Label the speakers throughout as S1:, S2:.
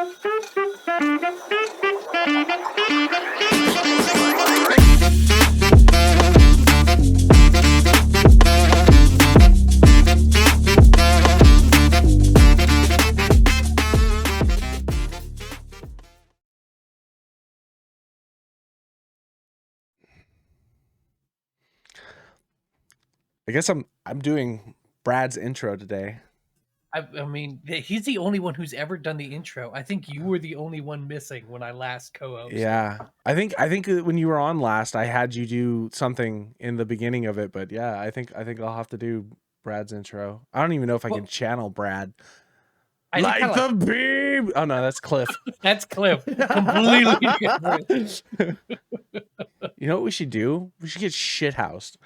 S1: I guess I'm doing Brad's intro today.
S2: I mean, he's the only one who's ever done the intro. I think you were the only one missing when I last co-hosted.
S1: Yeah, I think when you were on last, I had you do something in the beginning of it, but yeah, I think I'll have to do Brad's intro. I don't even know if I can channel Brad. Like the beam. Oh no, that's Cliff.
S2: That's Cliff. Completely different.
S1: You know what we should do? We should get shithoused.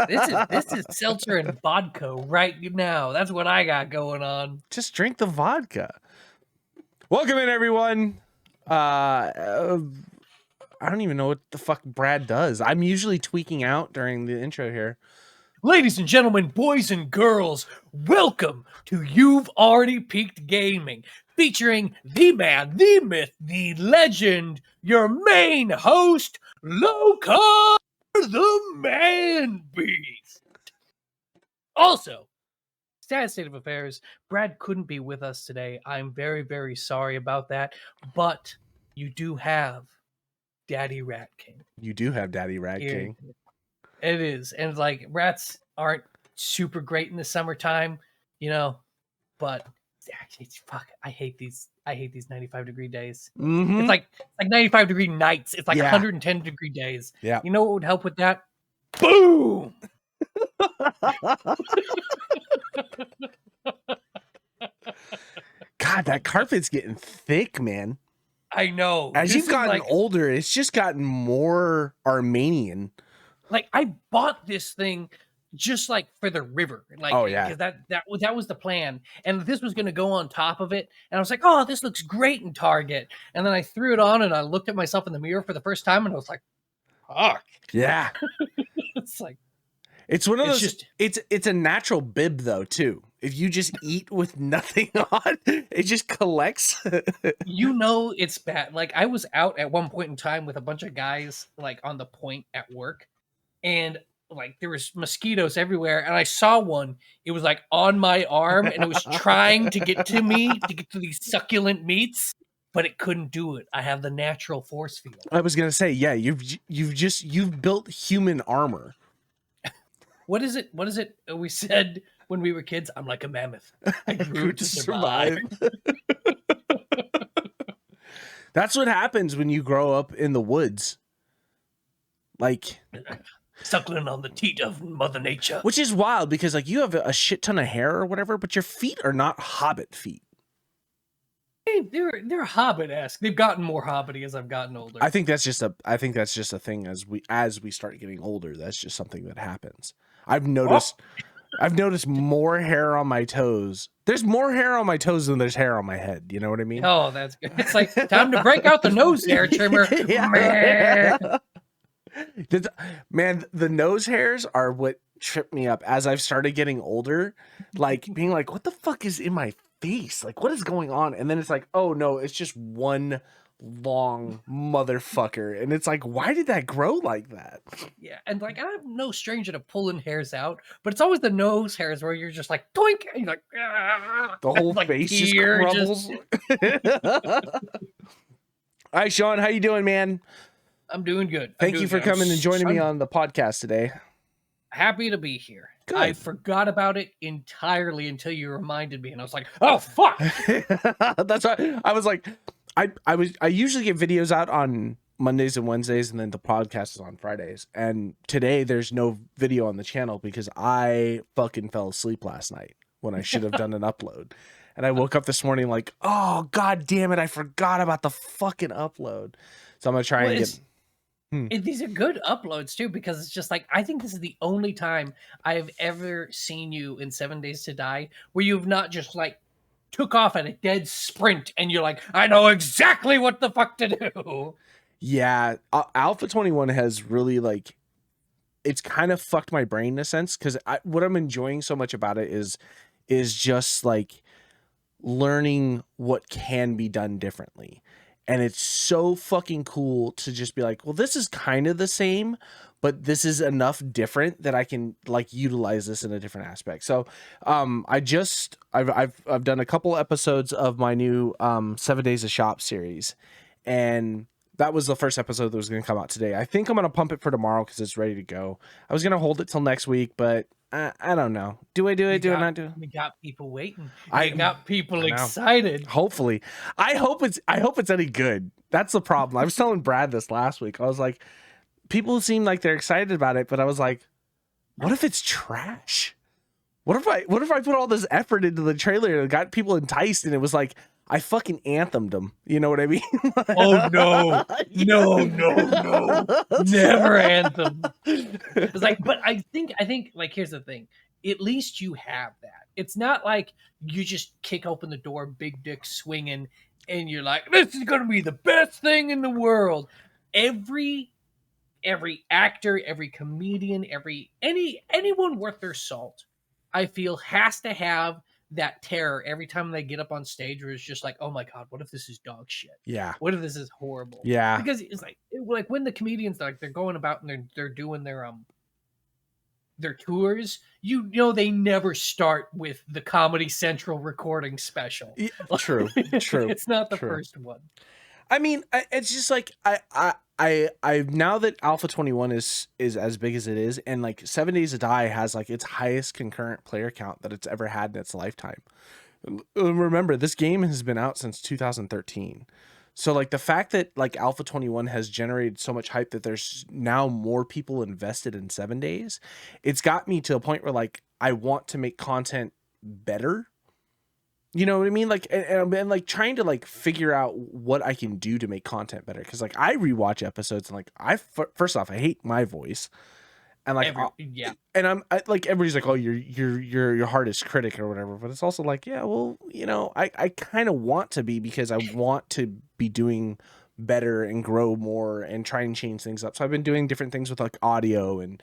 S2: This is seltzer and vodka right now. That's what I got going on.
S1: Just drink the vodka. Welcome in, everyone. I don't even know what the fuck Brad does. I'm usually tweaking out during the intro here.
S2: Ladies and gentlemen, boys and girls, welcome to You've Already Peaked Gaming, featuring the man, the myth, the legend, your main host, Locarthemanbeast. Also, sad state of affairs, Brad couldn't be with us today. I'm very, very sorry about that, but you do have Daddy Rat King.
S1: You do have Daddy Rat King.
S2: It is. And like rats aren't super great in the summertime, you know, but actually fuck, I hate these 95-degree days.
S1: Mm-hmm.
S2: It's like 95-degree nights. It's like 110-degree days.
S1: Yeah.
S2: You know what would help with that? Boom.
S1: God, that carpet's getting thick, man.
S2: I know.
S1: As you've gotten older, it's just gotten more Armenian.
S2: Like I bought this thing just like for the river. Like,
S1: oh yeah,
S2: because that was the plan, and this was going to go on top of it. And I was like, oh, this looks great in Target. And then I threw it on, and I looked at myself in the mirror for the first time, and I was like, fuck.
S1: Yeah.
S2: It's like
S1: it's one of those. It's a natural bib though too. If you just eat with nothing on, it just collects.
S2: You know it's bad. Like I was out at one point in time with a bunch of guys like on the point at work. And like there was mosquitoes everywhere, and I saw one. It was like on my arm, and it was trying to get to me to get to these succulent meats, but it couldn't do it. I have the natural force field.
S1: I was gonna say, yeah, you've built human armor.
S2: What is it? We said when we were kids, I'm like a mammoth. I grew to survive.
S1: That's what happens when you grow up in the woods. Like
S2: suckling on the teat of Mother Nature.
S1: Which is wild because like you have a shit ton of hair or whatever, but your feet are not hobbit feet.
S2: Hey, they're hobbit-esque. They've gotten more hobbity as I've gotten older.
S1: I think that's just a thing as we start getting older. That's just something that happens. I've noticed more hair on my toes. There's more hair on my toes than there's hair on my head. You know what I mean?
S2: Oh, that's good. It's like time to break out the nose hair trimmer. Yeah.
S1: Man, the nose hairs are what tripped me up as I've started getting older, like being like, what the fuck is in my face? Like, what is going on? And then it's like, oh no, it's just one long motherfucker. And it's like, why did that grow like that?
S2: Yeah, and like I'm no stranger to pulling hairs out, but it's always the nose hairs where you're just like doink, and you're like,
S1: the whole like face just crumbles. All right, Sean, how you doing, man?
S2: I'm doing good.
S1: Thank you for coming and joining me on the podcast today.
S2: Happy to be here.
S1: Good.
S2: I forgot about it entirely until you reminded me, and I was like, "Oh fuck!"
S1: That's why I was like, I usually get videos out on Mondays and Wednesdays, and then the podcast is on Fridays. And today there's no video on the channel because I fucking fell asleep last night when I should have done an upload. And I woke up this morning like, oh god damn it, I forgot about the fucking upload. So I'm gonna try and get.
S2: These are good uploads too, because it's just like I think this is the only time I've ever seen you in 7 Days to Die where you've not just like took off at a dead sprint and you're like, I know exactly what the fuck to do.
S1: Yeah, Alpha 21 has really like, it's kind of fucked my brain in a sense because what I'm enjoying so much about it is just like learning what can be done differently. And it's so fucking cool to just be like, well, this is kind of the same, but this is enough different that I can like utilize this in a different aspect. So I've done a couple episodes of my new 7 Days of Shop series, and that was the first episode that was going to come out today. I think I'm going to pump it for tomorrow because it's ready to go. I was going to hold it till next week, but I don't know. Do I do it? Do I not do it?
S2: We got people waiting.
S1: I
S2: Got people
S1: know.
S2: excited.
S1: Hopefully. I hope it's any good. That's the problem. I was telling Brad this last week. I was like, people seem like they're excited about it, but I was like, what if it's trash? What if I put all this effort into the trailer and got people enticed and it was like I fucking anthemed them. You know what I mean?
S2: Oh no. No. Never anthem. It's like, but I think like here's the thing. At least you have that. It's not like you just kick open the door, big dick swinging, and you're like, this is gonna be the best thing in the world. Every actor, every comedian, anyone worth their salt, I feel has to have that terror every time they get up on stage where it's just like, oh my god, what if this is dog shit?
S1: Yeah.
S2: What if this is horrible?
S1: Yeah.
S2: Because it's like when the comedians like they're going about and they're doing their tours, you know they never start with the Comedy Central recording special.
S1: Yeah, true.
S2: It's not the
S1: true.
S2: first one.
S1: I mean, it's just like I now that Alpha 21 is as big as it is, and like 7 Days to Die has like its highest concurrent player count that it's ever had in its lifetime. Remember, this game has been out since 2013. So like the fact that like Alpha 21 has generated so much hype that there's now more people invested in 7 Days, it's got me to a point where like I want to make content better. You know what I mean? Like, and like trying to like figure out what I can do to make content better. Cause like I rewatch episodes and like first off, I hate my voice, and like, and like, everybody's like, oh, you're your hardest critic or whatever. But it's also like, yeah, well, you know, I kind of want to be because I want to be doing better and grow more and try and change things up. So I've been doing different things with like audio and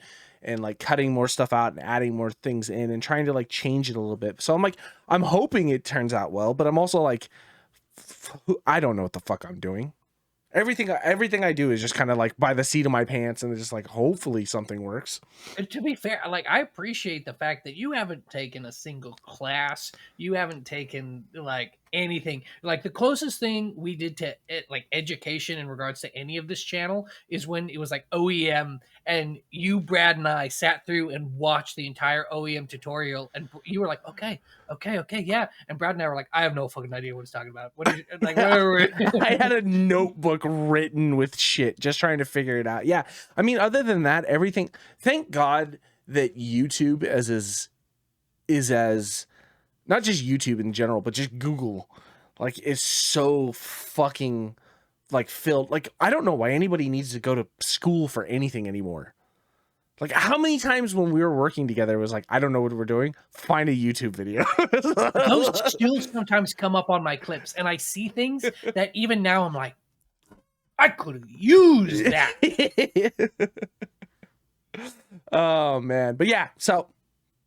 S1: like cutting more stuff out and adding more things in and trying to like change it a little bit. So I'm like, I'm hoping it turns out well, but I'm also like, I don't know what the fuck I'm doing. Everything I do is just kind of like by the seat of my pants, and it's just like, hopefully something works.
S2: And to be fair, like I appreciate the fact that you haven't taken a single class, you haven't taken like anything. Like the closest thing we did to like education in regards to any of this channel is when it was like OEM, and you, Brad, and I sat through and watched the entire OEM tutorial, and you were like, okay, yeah, and Brad and I were like, I have no fucking idea what he's talking about. What is like?
S1: I had a notebook written with shit, just trying to figure it out. Yeah, I mean, other than that, everything. Thank God that YouTube is as not just YouTube in general, but just Google, like, is so fucking like filled. Like, I don't know why anybody needs to go to school for anything anymore. Like, how many times when we were working together it was like, I don't know what we're doing, find a YouTube video.
S2: Those still sometimes come up on my clips, and I see things that even now I'm like, I could have used that.
S1: Oh man, but yeah, so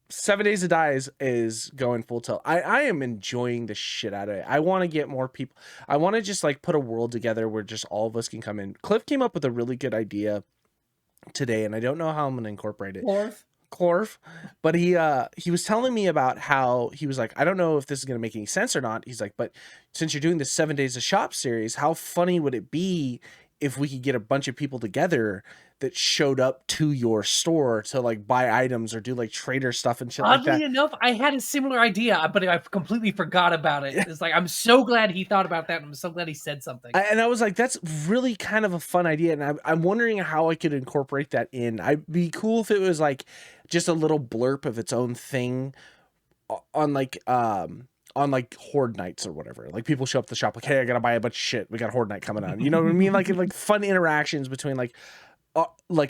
S1: 7 Days to Die is going full tilt. I am enjoying the shit out of it. I want to get more people. I want to just like put a world together where just all of us can come in. Cliff came up with a really good idea today, and I don't know how I'm going to incorporate it. Clorf. But he was telling me about how he was like, I don't know if this is going to make any sense or not. He's like, but since you're doing this 7 Days of Shop series, how funny would it be if we could get a bunch of people together that showed up to your store to like buy items or do like trader stuff and shit like that?
S2: Oddly enough, I had a similar idea, but I completely forgot about it. It's like, I'm so glad he thought about that, and I'm so glad he said something.
S1: And I was like, that's really kind of a fun idea, and I'm wondering how I could incorporate that in. I'd be cool if it was like just a little blurb of its own thing on like Horde nights or whatever. Like people show up at the shop like, hey, I gotta buy a bunch of shit, we got Horde night coming on, you know what I mean? Like fun interactions between like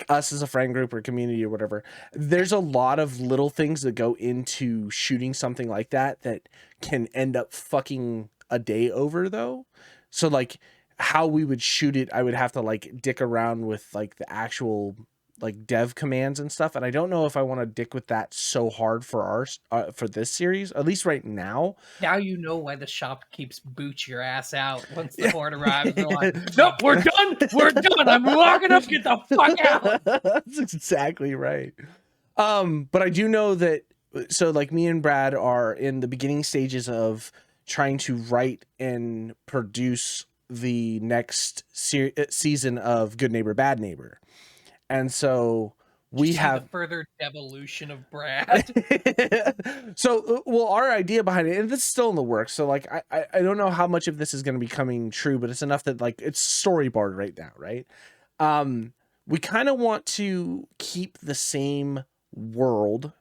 S1: us as a friend group or community or whatever. There's a lot of little things that go into shooting something like that that can end up fucking a day over though. So like how we would shoot it, I would have to like dick around with like the actual like dev commands and stuff, and I don't know if I want to dick with that so hard for for this series, at least right now.
S2: Now you know why the shop keeps boot your ass out once the horde arrives. They're like, nope, we're done. We're done. I'm locking up. Get the fuck out.
S1: That's exactly right. But I do know that, so like me and Brad are in the beginning stages of trying to write and produce the next season of Good Neighbor, Bad Neighbor. And so we have
S2: the further devolution of Brad.
S1: So, well, our idea behind it, and this is still in the works. So like, I don't know how much of this is going to be coming true, but it's enough that like it's storyboard right now. Right. We kind of want to keep the same world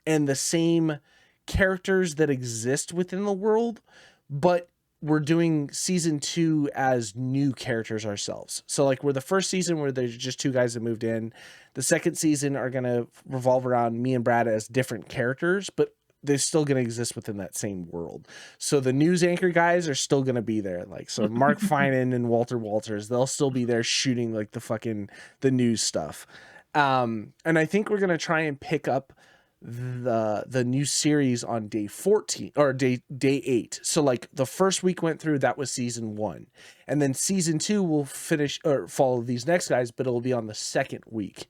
S1: and the same characters that exist within the world, but we're doing season 2 as new characters ourselves. So like we're the first season where there's just 2 guys that moved in. The second season are going to revolve around me and Brad as different characters, but they're still going to exist within that same world. So the news anchor guys are still going to be there. Like, so Mark Finan and Walter Walters, they'll still be there shooting like the news stuff. And I think we're going to try and pick up the new series on day 14 or day 8. So like the first week went through, that was season 1, and then season 2 will finish or follow these next guys, but it'll be on the second week.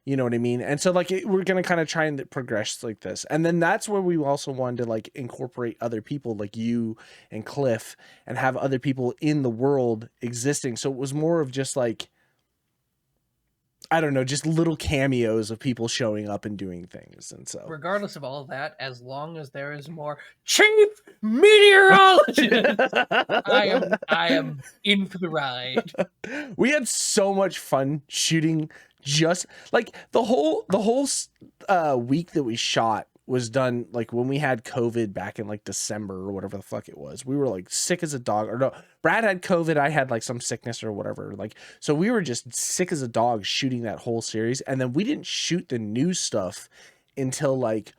S1: You know what I mean? And so like we're going to kind of try and progress like this. And then that's where we also wanted to like incorporate other people like you and Cliff and have other people in the world existing. So it was more of just like, I don't know, just little cameos of people showing up and doing things. And so
S2: regardless of all of that, as long as there is more chief meteorologist, I am in for the ride.
S1: We had so much fun shooting, just like the whole week that we shot was done like when we had COVID back in like December or whatever the fuck it was. We were like sick as a dog. Or no, Brad had COVID, I had like some sickness or whatever. Like, so we were just sick as a dog shooting that whole series. And then we didn't shoot the new stuff until like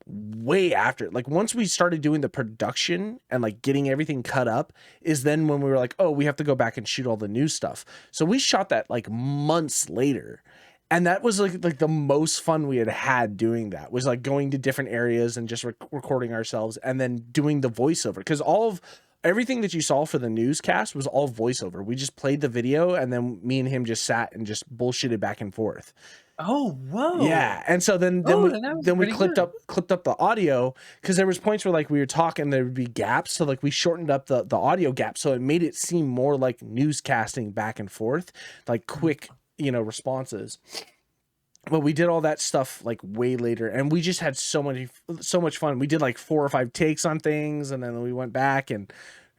S1: way after. Like once we started doing the production and like getting everything cut up is then when we were like, oh, we have to go back and shoot all the new stuff. So we shot that like months later. And that was like the most fun we had doing that, was like going to different areas and just recording ourselves and then doing the voiceover. Because everything that you saw for the newscast was all voiceover. We just played the video and then me and him just sat and just bullshitted back and forth.
S2: Oh, whoa.
S1: Yeah. And so then we clipped up the audio, because there was points where like we were talking, there would be gaps. So like we shortened up the audio gap. So it made it seem more like newscasting back and forth, like quick, responses. But we did all that stuff like way later, and we just had so much fun. We did like 4 or 5 takes on things, and then we went back, and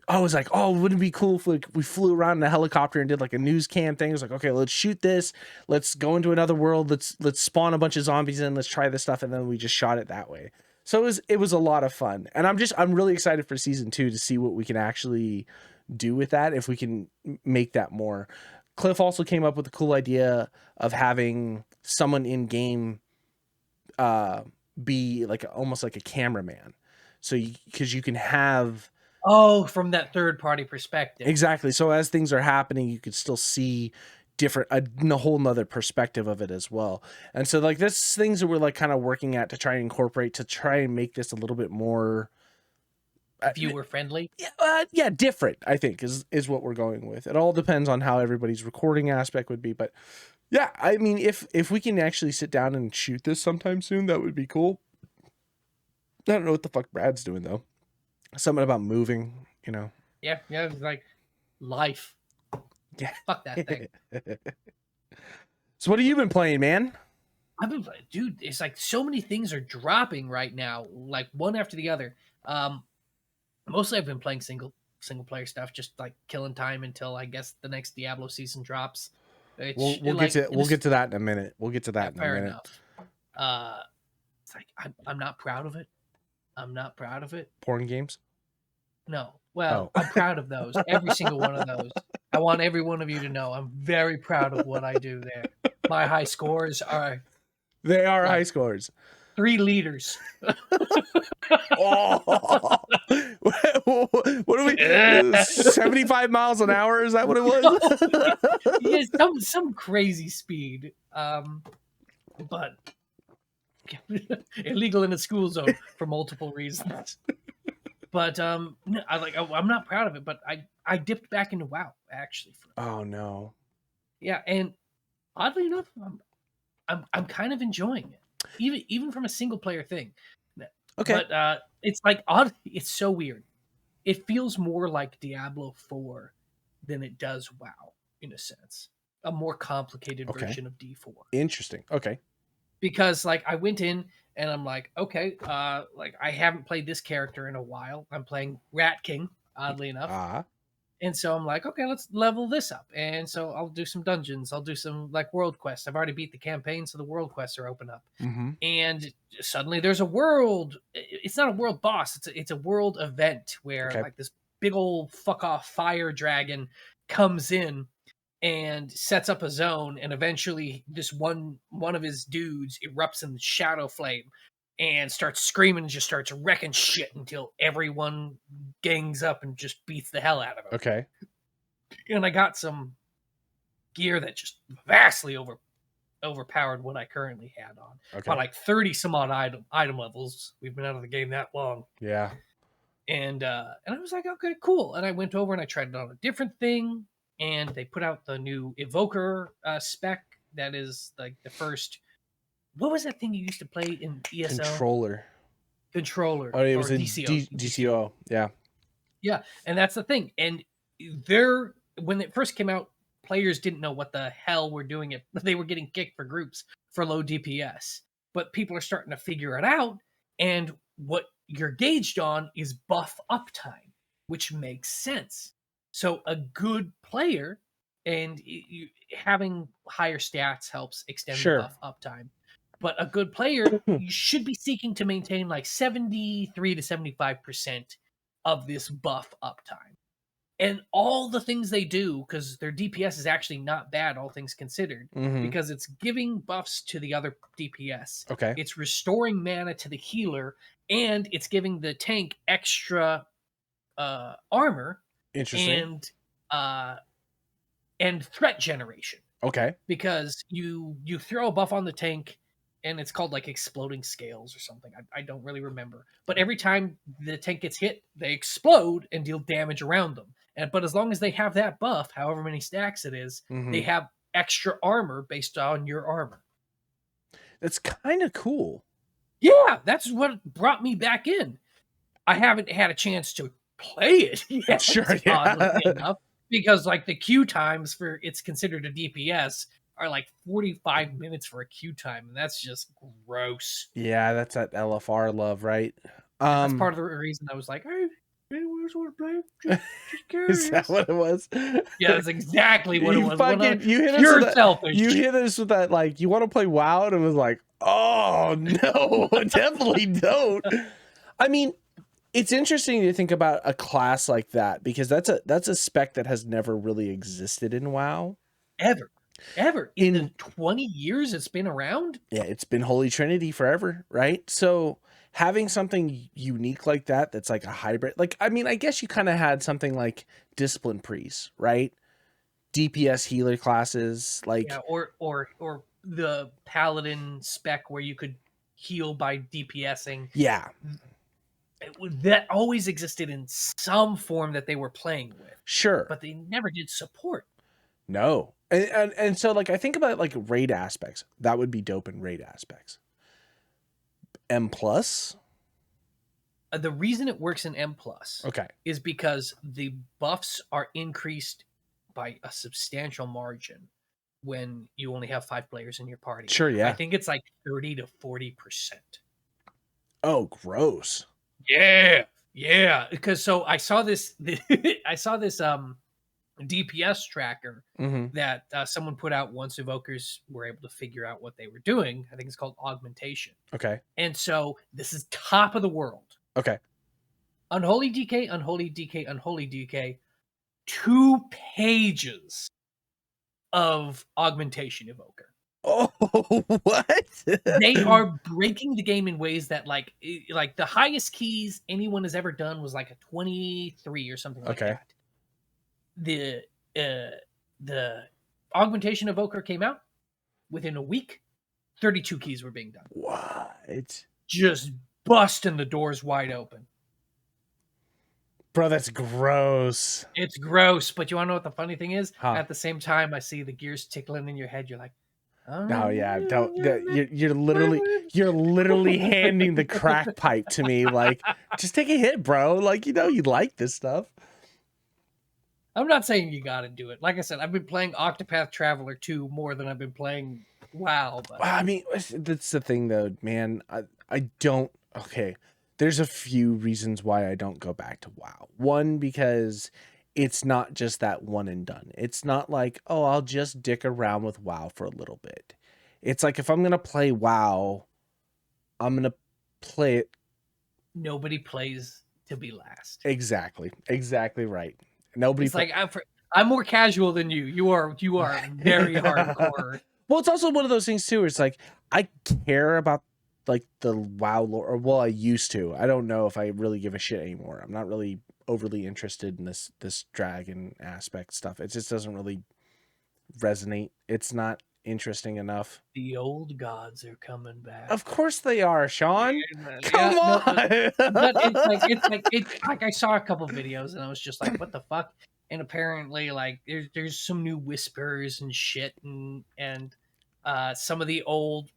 S1: I was like, oh, wouldn't it be cool if we flew around in a helicopter and did like a news cam thing? It was like, okay, let's shoot this, let's go into another world, let's spawn a bunch of zombies in, let's try this stuff, and then we just shot it that way. So it was a lot of fun, and I'm really excited for season 2 to see what we can actually do with that, if we can make that more. Cliff also came up with a cool idea of having someone in game be like almost like a cameraman. So because you can have
S2: from that third party perspective.
S1: Exactly. So as things are happening, you could still see a whole nother perspective of it as well. And so like this things that we're like kind of working at to try and incorporate, to try and make this a little bit more
S2: viewer friendly.
S1: Yeah, different, I think is what we're going with. It all depends on how everybody's recording aspect would be, but yeah, I mean, if we can actually sit down and shoot this sometime soon, that would be cool. I don't know what the fuck Brad's doing though. Something about moving,
S2: Yeah, it's like life.
S1: Yeah,
S2: fuck that thing.
S1: So what have you been playing, man?
S2: I've been playing, dude. It's like so many things are dropping right now, like one after the other. Mostly I've been playing single player stuff, just like killing time until I guess the next Diablo season drops.
S1: We'll get to that in a minute. We'll get to that in a minute.
S2: Enough. It's like I'm not proud of it. I'm not proud of it.
S1: Porn games?
S2: No. Well, I'm proud of those. Every single one of those. I want every one of you to know I'm very proud of what I do there. My high scores are.
S1: They are high scores.
S2: 3 liters.
S1: Oh. What are we? 75 miles an hour? Is that what it was?
S2: Yeah, some crazy speed. But illegal in a school zone for multiple reasons. But no, I'm not proud of it, but I dipped back into WoW actually.
S1: Oh no.
S2: Yeah, and oddly enough, I'm kind of enjoying it, even from a single player thing.
S1: Okay.
S2: But it's like odd. It's so weird. It feels more like Diablo 4 than it does WoW in a sense. A more complicated version of D4.
S1: Interesting. Okay.
S2: Because like I went in and I'm like, okay, like I haven't played this character in a while. I'm playing Rat King, oddly enough. And so I'm like, okay, let's level this up. And so I'll do some dungeons. I'll do some like world quests. I've already beat the campaign, so the world quests are open up.
S1: Mm-hmm.
S2: And suddenly there's a world. It's not a world boss. It's a world event where like this big old fuck off fire dragon comes in and sets up a zone, and eventually this one of his dudes erupts in shadow flame and starts screaming and just starts wrecking shit until everyone gangs up and just beats the hell out of him.
S1: Okay.
S2: And I got some gear that just vastly overpowered what I currently had on. By like 30 some odd item levels. We've been out of the game that long.
S1: Yeah.
S2: And I was like, okay, cool. And I went over and I tried it on a different thing. And they put out the new Evoker spec that is like the first. What was that thing you used to play in ESO? Controller.
S1: Oh, it was a
S2: DCO.
S1: DCO. Yeah.
S2: Yeah, and that's the thing. And when it first came out, players didn't know what the hell we're doing it. They were getting kicked for groups for low DPS. But people are starting to figure it out. And what you're gauged on is buff uptime, which makes sense. So a good player and having higher stats helps extend the buff uptime. But a good player, you should be seeking to maintain like 73 to 75% of this buff uptime. And all the things they do, because their DPS is actually not bad, all things considered, because it's giving buffs to the other DPS.
S1: Okay.
S2: It's restoring mana to the healer, and it's giving the tank extra armor.
S1: Interesting.
S2: And threat generation.
S1: Okay.
S2: Because you throw a buff on the tank, and it's called like exploding scales or something. I don't really remember. But every time the tank gets hit, they explode and deal damage around them. But as long as they have that buff, however many stacks it is, they have extra armor based on your armor.
S1: That's kind of cool.
S2: Yeah, that's what brought me back in. I haven't had a chance to play it yet,
S1: Sure,
S2: oddly enough, because like the queue times for it's considered a DPS are like 45 minutes for a queue time, and that's just gross.
S1: Yeah, that's that LFR love, right?
S2: That's part of the reason I was like, hey, anyone else want to play? Just curious.
S1: Is that what it was?
S2: Yeah, that's exactly what it was.
S1: You hit us with that, like, you want to play WoW? And it was like, oh, no, definitely don't. I mean, it's interesting to think about a class like that, because that's a spec that has never really existed in WoW.
S2: Ever. In the 20 years it's been around?
S1: Yeah, it's been Holy Trinity forever, right? So having something unique like that, that's like a hybrid, like, I mean, I guess you kind of had something like Discipline Priest, right? DPS healer classes, like,
S2: yeah, or the Paladin spec where you could heal by DPSing.
S1: Yeah.
S2: That always existed in some form that they were playing with.
S1: Sure.
S2: But they never did support.
S1: No. And so, like, I think about like raid aspects. That would be dope in raid aspects. M+.
S2: The reason it works in M+, is because the buffs are increased by a substantial margin when you only have 5 players in your party.
S1: Sure, yeah.
S2: I think it's like 30 to 40%.
S1: Oh, gross.
S2: Yeah. Because so I saw this DPS tracker that someone put out once Evokers were able to figure out what they were doing. I think it's called augmentation.
S1: Okay.
S2: And so this is top of the world.
S1: Okay.
S2: Unholy DK, Unholy DK, Unholy DK. 2 pages of augmentation Evoker.
S1: Oh, what?
S2: They are breaking the game in ways that like the highest keys anyone has ever done was like a 23 or something like that. The augmentation evoker came out, within a week, 32 keys were being done.
S1: What?
S2: Just busting the doors wide open.
S1: Bro, that's gross.
S2: It's gross, but you want to know what the funny thing is?
S1: Huh.
S2: At the same time, I see the gears tickling in your head. You're like,
S1: oh yeah, you're literally handing the crack pipe to me. Like, just take a hit, bro. Like, you like this stuff.
S2: I'm not saying you got to do it. Like I said, I've been playing Octopath Traveler 2 more than I've been playing WoW. But
S1: I mean, that's the thing, though, man. I don't. Okay, there's a few reasons why I don't go back to WoW. One, because it's not just that one and done. It's not like, oh, I'll just dick around with WoW for a little bit. It's like, if I'm gonna play WoW, I'm gonna play it.
S2: Nobody plays to be last.
S1: Exactly right. Nobody.
S2: It's like I'm more casual than you. You are very hardcore.
S1: Well, it's also one of those things too. Where it's like, I care about like the WoW lore, or well, I used to. I don't know if I really give a shit anymore. I'm not really overly interested in this dragon aspect stuff. It just doesn't really resonate. It's not interesting enough.
S2: The old gods are coming back.
S1: Of course they are, Sean. Come on.
S2: But it's like I saw a couple videos and I was just like, what the fuck? And apparently, like, there's some new whispers and shit, and some of the old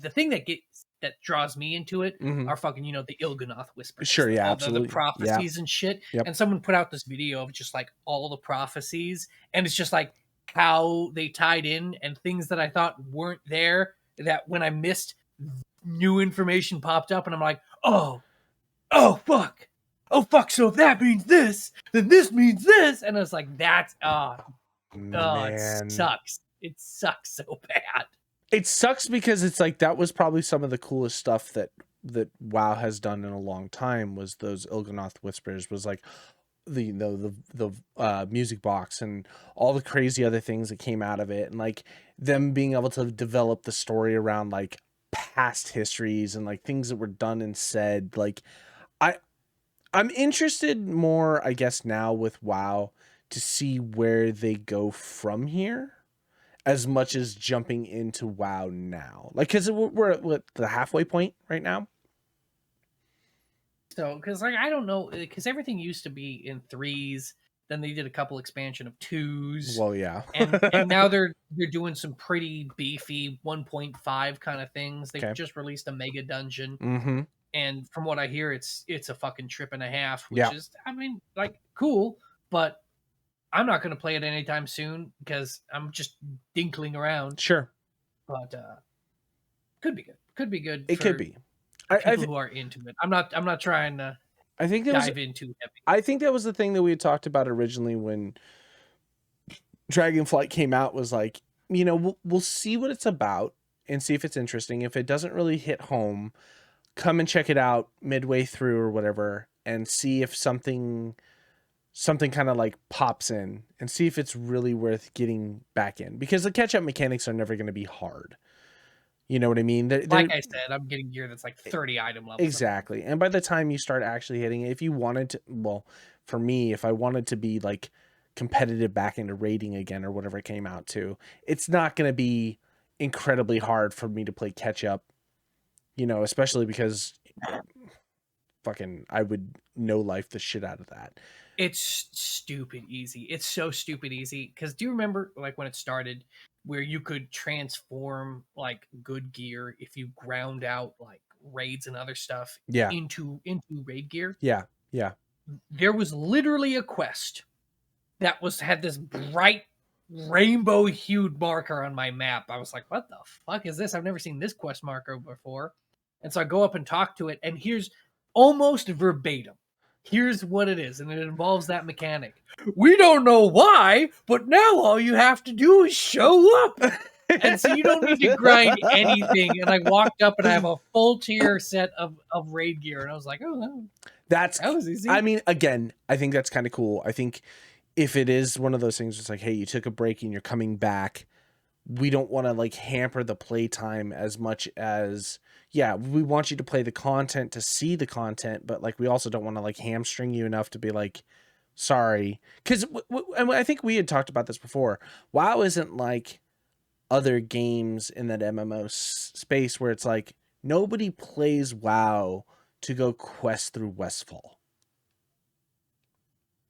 S2: the thing that draws me into it are fucking, the Il'gynoth whispers.
S1: Sure, yeah, absolutely.
S2: The prophecies and shit.
S1: Yep.
S2: And someone put out this video of just like all the prophecies, and it's just like how they tied in and things that I thought weren't there, that when I missed, new information popped up, and I'm like, oh fuck. Oh fuck, so if that means this, then this means this. And I was like, that's it sucks. It sucks so bad.
S1: It sucks because it's like, that was probably some of the coolest stuff that WoW has done in a long time, was those Il'gynoth whispers, was like the music box and all the crazy other things that came out of it, and like them being able to develop the story around like past histories and like things that were done and said. Like, I'm interested more, I guess, now with WoW to see where they go from here, as much as jumping into WoW now. Like, because we're at the halfway point right now.
S2: So, because like, I don't know, because everything used to be in 3s. Then they did a couple expansion of 2s.
S1: Well, yeah.
S2: and now they're doing some pretty beefy 1.5 kind of things. They just released a mega dungeon. And from what I hear, it's a fucking trip and a half, which is, I mean, like, cool, but I'm not going to play it anytime soon because I'm just dinkling around.
S1: Sure.
S2: But could be good. Could be good.
S1: It could be.
S2: People who are into it. I'm not trying to dive in too heavy.
S1: I think that was the thing that we had talked about originally when Dragonflight came out, was like, we'll see what it's about and see if it's interesting. If it doesn't really hit home, come and check it out midway through or whatever, and see if something kind of like pops in, and see if it's really worth getting back in, because the catch-up mechanics are never going to be hard. You know what I mean?
S2: Like I said, I'm getting gear that's like 30 item levels.
S1: Exactly. And by the time you start actually hitting it, if you wanted to, well, for me, if I wanted to be like competitive back into raiding again or whatever it came out to, it's not going to be incredibly hard for me to play catch up, especially because fucking I would no life the shit out of that.
S2: It's stupid easy. It's so stupid easy. Because do you remember like when it started, where you could transform like good gear if you ground out like raids and other stuff into raid gear?
S1: Yeah.
S2: There was literally a quest that had this bright rainbow hued marker on my map. I was like, what the fuck is this? I've never seen this quest marker before. And so I go up and talk to it, and here's almost verbatim. Here's what it is, and it involves that mechanic. We don't know why, but now all you have to do is show up. And so you don't need to grind anything. And I walked up and I have a full tier set of raid gear. And I was like, oh, that was easy.
S1: I mean, again, I think that's kind of cool. I think if it is one of those things, it's like, hey, you took a break and you're coming back, we don't want to like hamper the playtime as much as, we want you to play the content to see the content, but like we also don't want to like hamstring you enough to be like, sorry. Because and I think we had talked about this before. WoW isn't like other games in that MMO space where it's like nobody plays WoW to go quest through Westfall.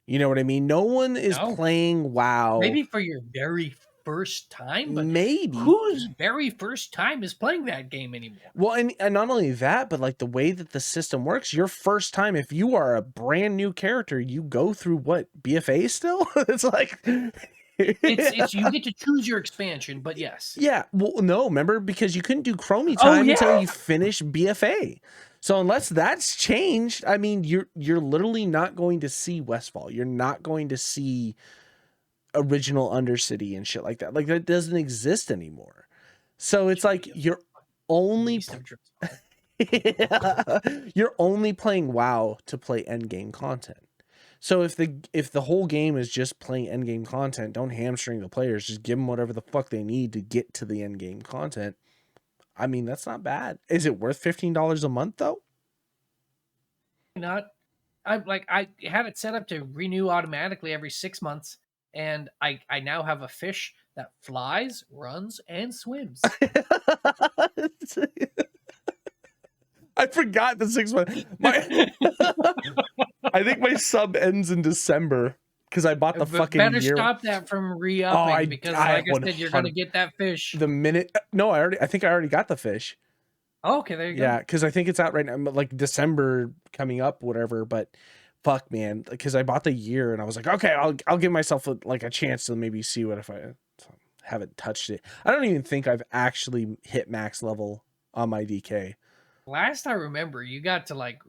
S1: You know what I mean? No one is playing WoW.
S2: Maybe for your very first time, but
S1: maybe
S2: whose very first time is playing that game anymore?
S1: Well, and not only that, but like the way that the system works, your first time, if you are a brand new character, you go through what, BFA still? It's like
S2: it's you get to choose your expansion, but yes.
S1: Yeah, well, no, remember, because you couldn't do Chromie time until you finish BFA. So unless that's changed, I mean, you're literally not going to see Westfall. You're not going to see original Undercity and shit like that. Like that doesn't exist anymore. So it's like you're only you're only playing WoW to play endgame content. So if the whole game is just playing endgame content, don't hamstring the players. Just give them whatever the fuck they need to get to the endgame content. I mean, that's not bad. Is it worth $15 a month though?
S2: Not. I had it set up to renew automatically every 6 months, and I now have a fish that flies, runs, and swims.
S1: I forgot the 6 months. I think my sub ends in December because I bought the fucking
S2: better
S1: year.
S2: Stop that from re-upping because, like I said, you're gonna get that fish.
S1: The minute I think I already got the fish.
S2: Oh, okay, there you go.
S1: Yeah, because I think it's out right now, like December coming up, whatever. But fuck, man, because I bought the year and I was like, okay, I'll give myself a chance to maybe see what if I haven't touched it. I don't even think I've actually hit max level on my DK.
S2: Last I remember, you got to like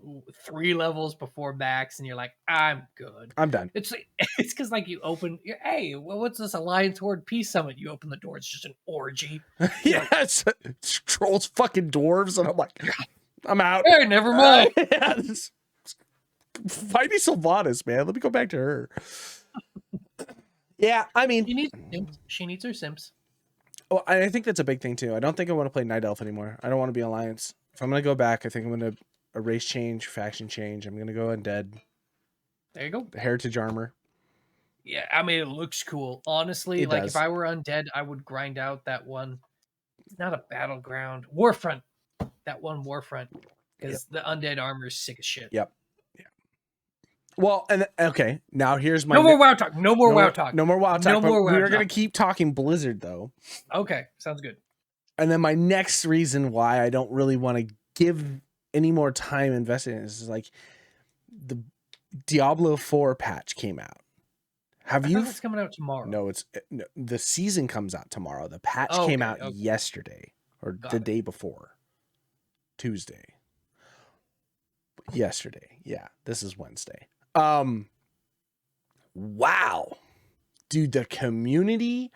S2: 3 levels before max, and you're like, I'm good.
S1: I'm done.
S2: It's because like you open, hey, well, what's this Alliance Horde Peace Summit? You open the door, it's just an orgy.
S1: Yeah, it's trolls, fucking dwarves, and I'm like, I'm out.
S2: Hey, never mind.
S1: Yeah, find me Sylvanas, man. Let me go back to her. Yeah, I mean,
S2: she needs her Sims.
S1: Well, I think that's a big thing too. I don't think I want to play Night Elf anymore. I don't want to be Alliance. If I'm gonna go back, I think I'm gonna a race change, faction change. I'm gonna go Undead.
S2: There you go.
S1: The Heritage Armor.
S2: Yeah, I mean, it looks cool. Honestly, like if I were Undead, I would grind out that one. It's not a battleground. Warfront. That one Warfront. Because the Undead armor is sick as shit.
S1: Yep. Yeah. Well, and okay, now here's my
S2: No more WoW talk. No more WoW talk.
S1: No more WoW talk.
S2: No more WoW talk.
S1: We're gonna keep talking Blizzard though.
S2: Okay, sounds good.
S1: And then my next reason why I don't really want to give any more time invested in this is like the Diablo 4 patch came out. Have you?
S2: It's coming out tomorrow.
S1: No, the season comes out tomorrow. The patch came out yesterday or the day before, Tuesday. Yesterday, yeah. This is Wednesday. Wow, dude, the community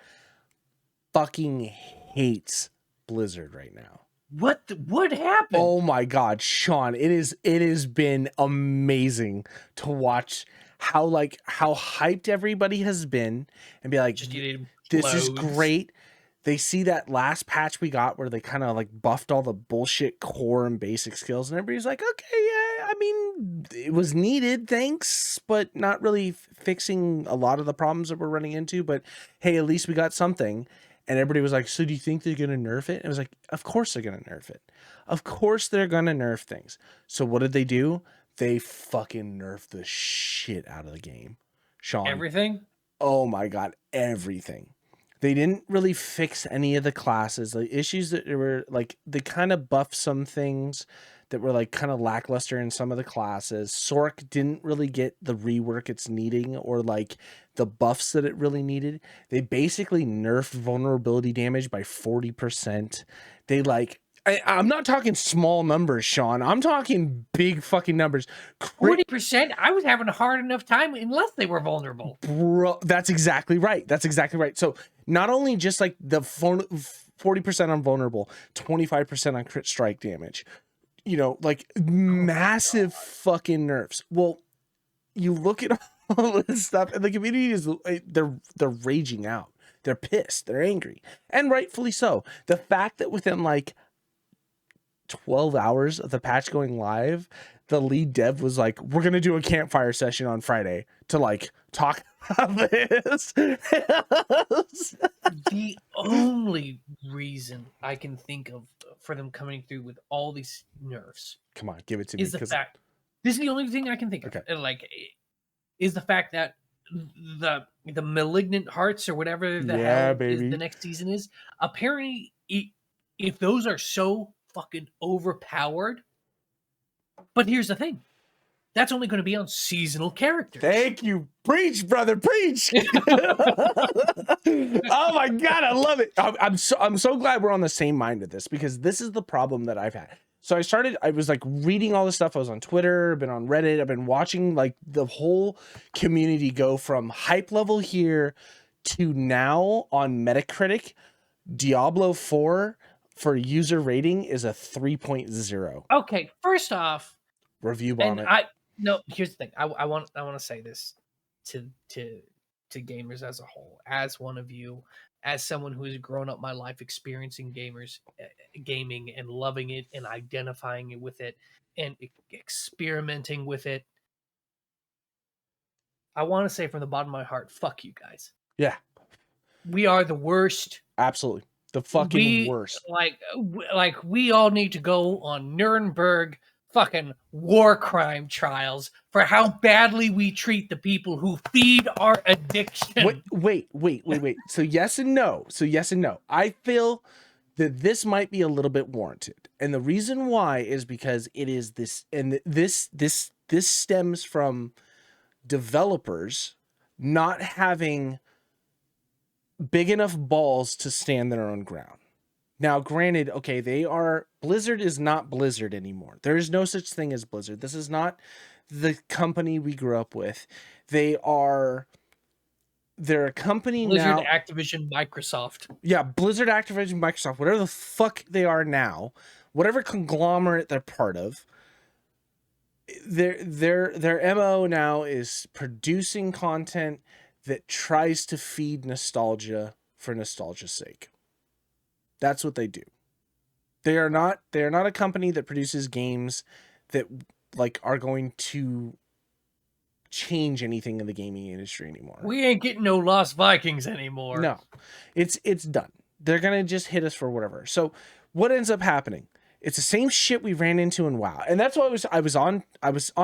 S1: fucking hates Blizzard right now.
S2: What happened?
S1: Oh my God, Sean, it has been amazing to watch how hyped everybody has been and be like, this is great. They see that last patch we got where they kind of like buffed all the bullshit core and basic skills, and everybody's like, okay, yeah, I mean, it was needed, thanks, but not really fixing a lot of the problems that we're running into. But hey, at least we got something. And everybody was like, so do you think they're going to nerf it? And it was like, of course they're going to nerf it. Of course they're going to nerf things. So what did they do? They fucking nerfed the shit out of the game. Sean.
S2: Everything?
S1: Oh my God, everything. They didn't really fix any of the classes. The issues that were like, they kind of buffed some things that were like kind of lackluster in some of the classes. Sork didn't really get the rework it's needing or like the buffs that it really needed. They basically nerfed vulnerability damage by 40%. They like, I'm not talking small numbers, Sean. I'm talking big fucking numbers.
S2: 40%? I was having a hard enough time unless they were vulnerable.
S1: Bro, that's exactly right. That's exactly right. So not only just like the 40% on vulnerable, 25% on crit strike damage, you know, like massive fucking nerfs. Well, you look at all this stuff and the community is, they're raging out. They're pissed. They're angry. And rightfully so. The fact that within like 12 hours of the patch going live, the lead dev was like, we're gonna do a campfire session on Friday to like talk about this.
S2: The only reason I can think of for them coming through with all these nerfs
S1: Come on, give it to me.
S2: is the fact. This is the only thing I can think of.
S1: Okay.
S2: And like, is the fact that the malignant hearts or whatever the hell is the next season is apparently if those are so fucking overpowered. But here's the thing. That's only going to be on seasonal characters.
S1: Thank you. Preach, brother, preach. Oh my God, I love it. I'm so glad we're on the same mind with this, because this is the problem that I've had. So I was like reading all this stuff. I was on Twitter, I've been on Reddit, I've been watching like the whole community go from hype level here to now on Metacritic. Diablo 4 for user rating is a 3.0.
S2: Okay, first off,
S1: review bomb it.
S2: No, here's the thing. I want to say this to gamers as a whole, as one of you, as someone who has grown up my life experiencing gaming and loving it and identifying it with it and experimenting with it. I want to say from the bottom of my heart, fuck you guys.
S1: Yeah.
S2: We are the worst.
S1: Absolutely. The fucking worst.
S2: Like we all need to go on Nuremberg fucking war crime trials for how badly we treat the people who feed our addiction.
S1: Wait. So yes and no. I feel that this might be a little bit warranted. And the reason why is because it is this, and this stems from developers not having big enough balls to stand their own ground. Now, granted, okay, Blizzard is not Blizzard anymore. There is no such thing as Blizzard. This is not the company we grew up with. They're a company
S2: Blizzard,
S1: now.
S2: Activision, Microsoft.
S1: Yeah, Blizzard, Activision, Microsoft, whatever the fuck they are now, whatever conglomerate they're part of. Their MO now is producing content that tries to feed nostalgia for nostalgia's sake. That's what they do. They are not a company that produces games that like are going to change anything in the gaming industry anymore.
S2: We ain't getting no Lost Vikings anymore.
S1: No. It's done. They're going to just hit us for whatever. So what ends up happening? It's the same shit we ran into in WoW. And that's why I was on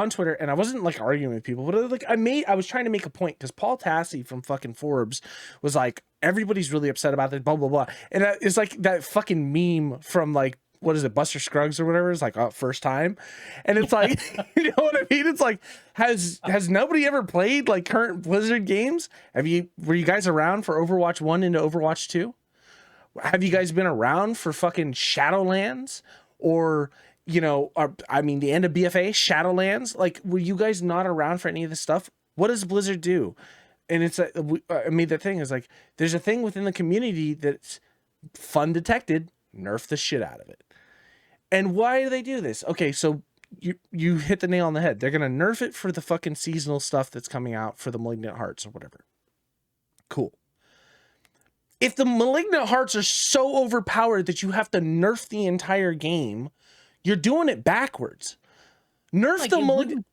S1: Twitter, and I wasn't like arguing with people, but like I was trying to make a point, because Paul Tassi from fucking Forbes was like, everybody's really upset about this, blah, blah, blah. And it's like that fucking meme from like, what is it, Buster Scruggs or whatever? It's like, oh, first time. And it's like, you know what I mean? It's like, has nobody ever played like current Blizzard games? Were you guys around for Overwatch 1 into Overwatch 2? Have you guys been around for fucking Shadowlands? Or, you know, the end of BFA, Shadowlands? Like, were you guys not around for any of this stuff? What does Blizzard do? And it's, the thing is like, there's a thing within the community that's fun detected, nerf the shit out of it. And why do they do this? Okay, so you hit the nail on the head. They're going to nerf it for the fucking seasonal stuff that's coming out for the Malignant Hearts or whatever. Cool. If the Malignant Hearts are so overpowered that you have to nerf the entire game, you're doing it backwards. Nerf like the Malignant.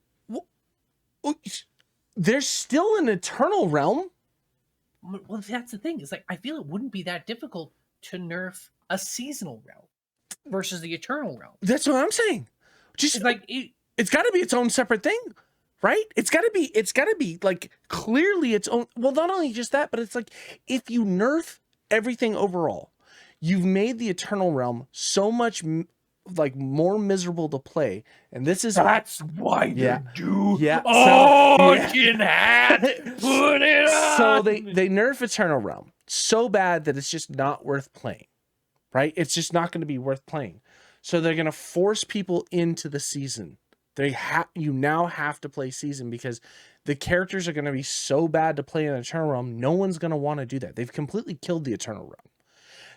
S1: There's still an Eternal Realm.
S2: Well, that's the thing. It's like, I feel it wouldn't be that difficult to nerf a seasonal realm versus the Eternal Realm.
S1: That's what I'm saying. Just it's like it's got to be its own separate thing. Right? It's got to be like clearly its own. Well, not only just that, but it's like, if you nerf everything overall, you've made the Eternal Realm so much like more miserable to play. And that's
S2: why they do.
S1: Yeah.
S2: Hat. Put it on.
S1: So they nerf Eternal Realm so bad that it's just not worth playing. Right? It's just not going to be worth playing. So they're going to force people into the season. You now have to play season, because the characters are going to be so bad to play in Eternal Realm. No one's going to want to do that. They've completely killed the Eternal Realm.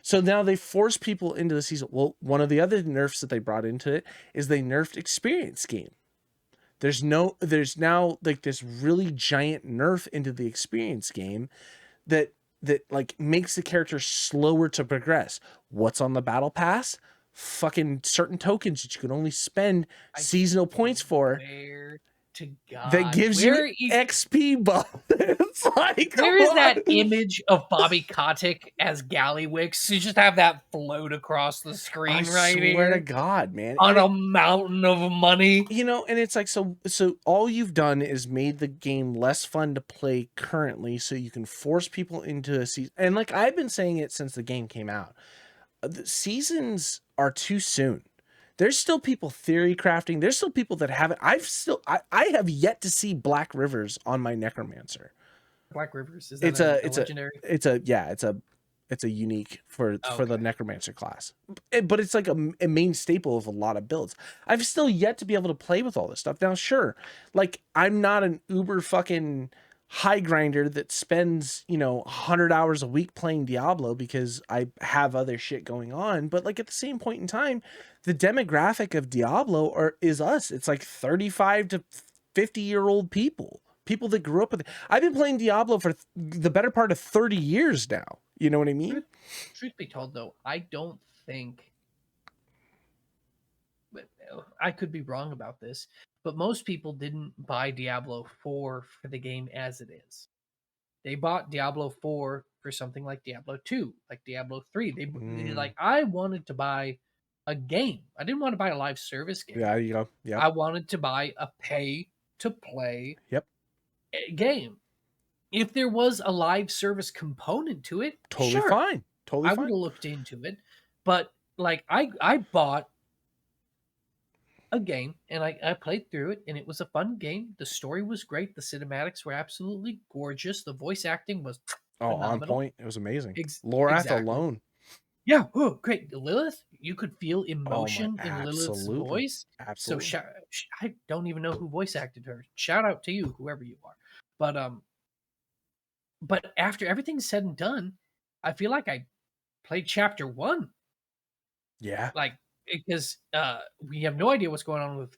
S1: So now they force people into the season. Well, one of the other nerfs that they brought into it is they nerfed experience game. There's now like this really giant nerf into the experience game that like makes the character slower to progress. What's on the battle pass? fucking certain tokens that you can only spend
S2: I
S1: seasonal points for
S2: swear to
S1: that
S2: God.
S1: gives you XP buff. It's like, come
S2: Where is
S1: on.
S2: that image of Bobby Kotick as Gallywix? You just have that float across the screen
S1: I
S2: right
S1: swear to
S2: here
S1: God, man.
S2: on
S1: And
S2: a mountain of money.
S1: you know, and it's like, so all you've done is made the game less fun to play currently, so you can force people into a season. And like I've been saying it since the game came out, the seasons are too soon. There's still people theory crafting. There's still people that haven't. I have yet to see Black Rivers on my Necromancer.
S2: Black Rivers, is that a legendary?
S1: It's a unique for the
S2: Okay.
S1: Necromancer class, but it's like a main staple of a lot of builds. I've still yet to be able to play with all this stuff. Now, sure, like I'm not an uber fucking high grinder that spends 100 hours a week playing Diablo because I have other shit going on. But like at the same point in time, the demographic of Diablo is us. It's like 35 to 50-year-old people that grew up with it. I've been playing Diablo for the better part of 30 years now. You know what I mean?
S2: Truth be told, though, I don't think. I could be wrong about this, but most people didn't buy Diablo 4 for the game as it is. They bought Diablo 4 for something like Diablo 2, like Diablo 3. They like, I wanted to buy a game. I didn't want to buy a live service game.
S1: Yeah, you know. Yeah.
S2: I wanted to buy a pay to play game. If there was a live service component to it,
S1: Totally
S2: sure,
S1: fine. Totally
S2: I
S1: fine.
S2: would have looked into it. But like I bought a game and I played through it and it was a fun game. The story was great. The cinematics were absolutely gorgeous. The voice acting was phenomenal.
S1: On point. It was amazing.
S2: Exactly.
S1: alone.
S2: Yeah, oh, great. Lilith, you could feel emotion in Lilith's
S1: absolutely.
S2: voice.
S1: Absolutely.
S2: So I don't even know who voice acted her. Shout out to you, whoever you are. But after everything's said and done, I feel like I played chapter 1.
S1: Yeah.
S2: Like, because we have no idea what's going on with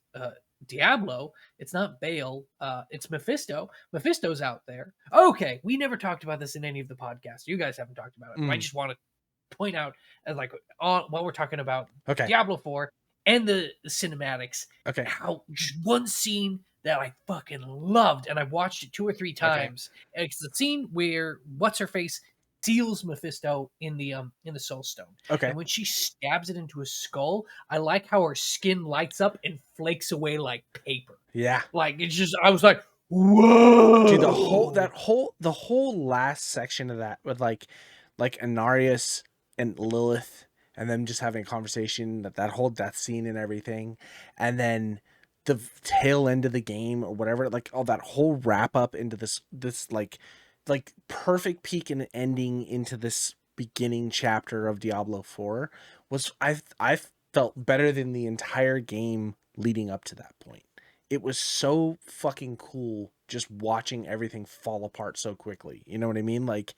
S2: Diablo. It's not Baal. It's Mephisto. Mephisto's out there. Okay, we never talked about this in any of the podcasts. You guys haven't talked about it. I just want to point out, as like, while we're talking about Diablo 4 and the cinematics, how just one scene that I fucking loved, and I watched it 2 or 3 times. And it's the scene where what's her face seals Mephisto in the Soul Stone.
S1: Okay.
S2: And when she stabs it into his skull, I like how her skin lights up and flakes away like paper.
S1: Yeah.
S2: Like, it's just, I was like, whoa.
S1: Dude, the whole last section of that with like Inarius and Lilith and them just having a conversation, that whole death scene and everything, and then the tail end of the game or whatever, like all that whole wrap up into this like perfect peak and ending into this beginning chapter of Diablo 4 was, I felt better than the entire game leading up to that point. It was so fucking cool just watching everything fall apart so quickly. You know what I mean? Like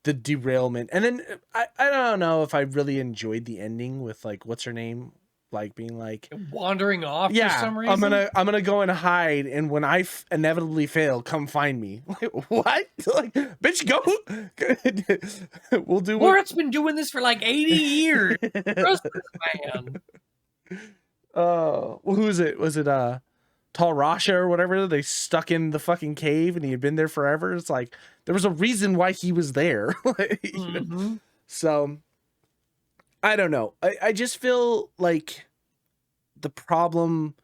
S1: the derailment. And then I don't know if I really enjoyed the ending with like, what's her name? Like being like
S2: wandering off for some reason.
S1: I'm gonna go and hide, and when I inevitably fail, come find me. Like, what? Like, bitch, go. We'll do.
S2: Laura's been doing this for like 80 years. Trust this man.
S1: Well, who is it? Was it Tal Rasha or whatever? They stuck in the fucking cave, and he had been there forever. It's like there was a reason why he was there. So I don't know. I just feel like the problem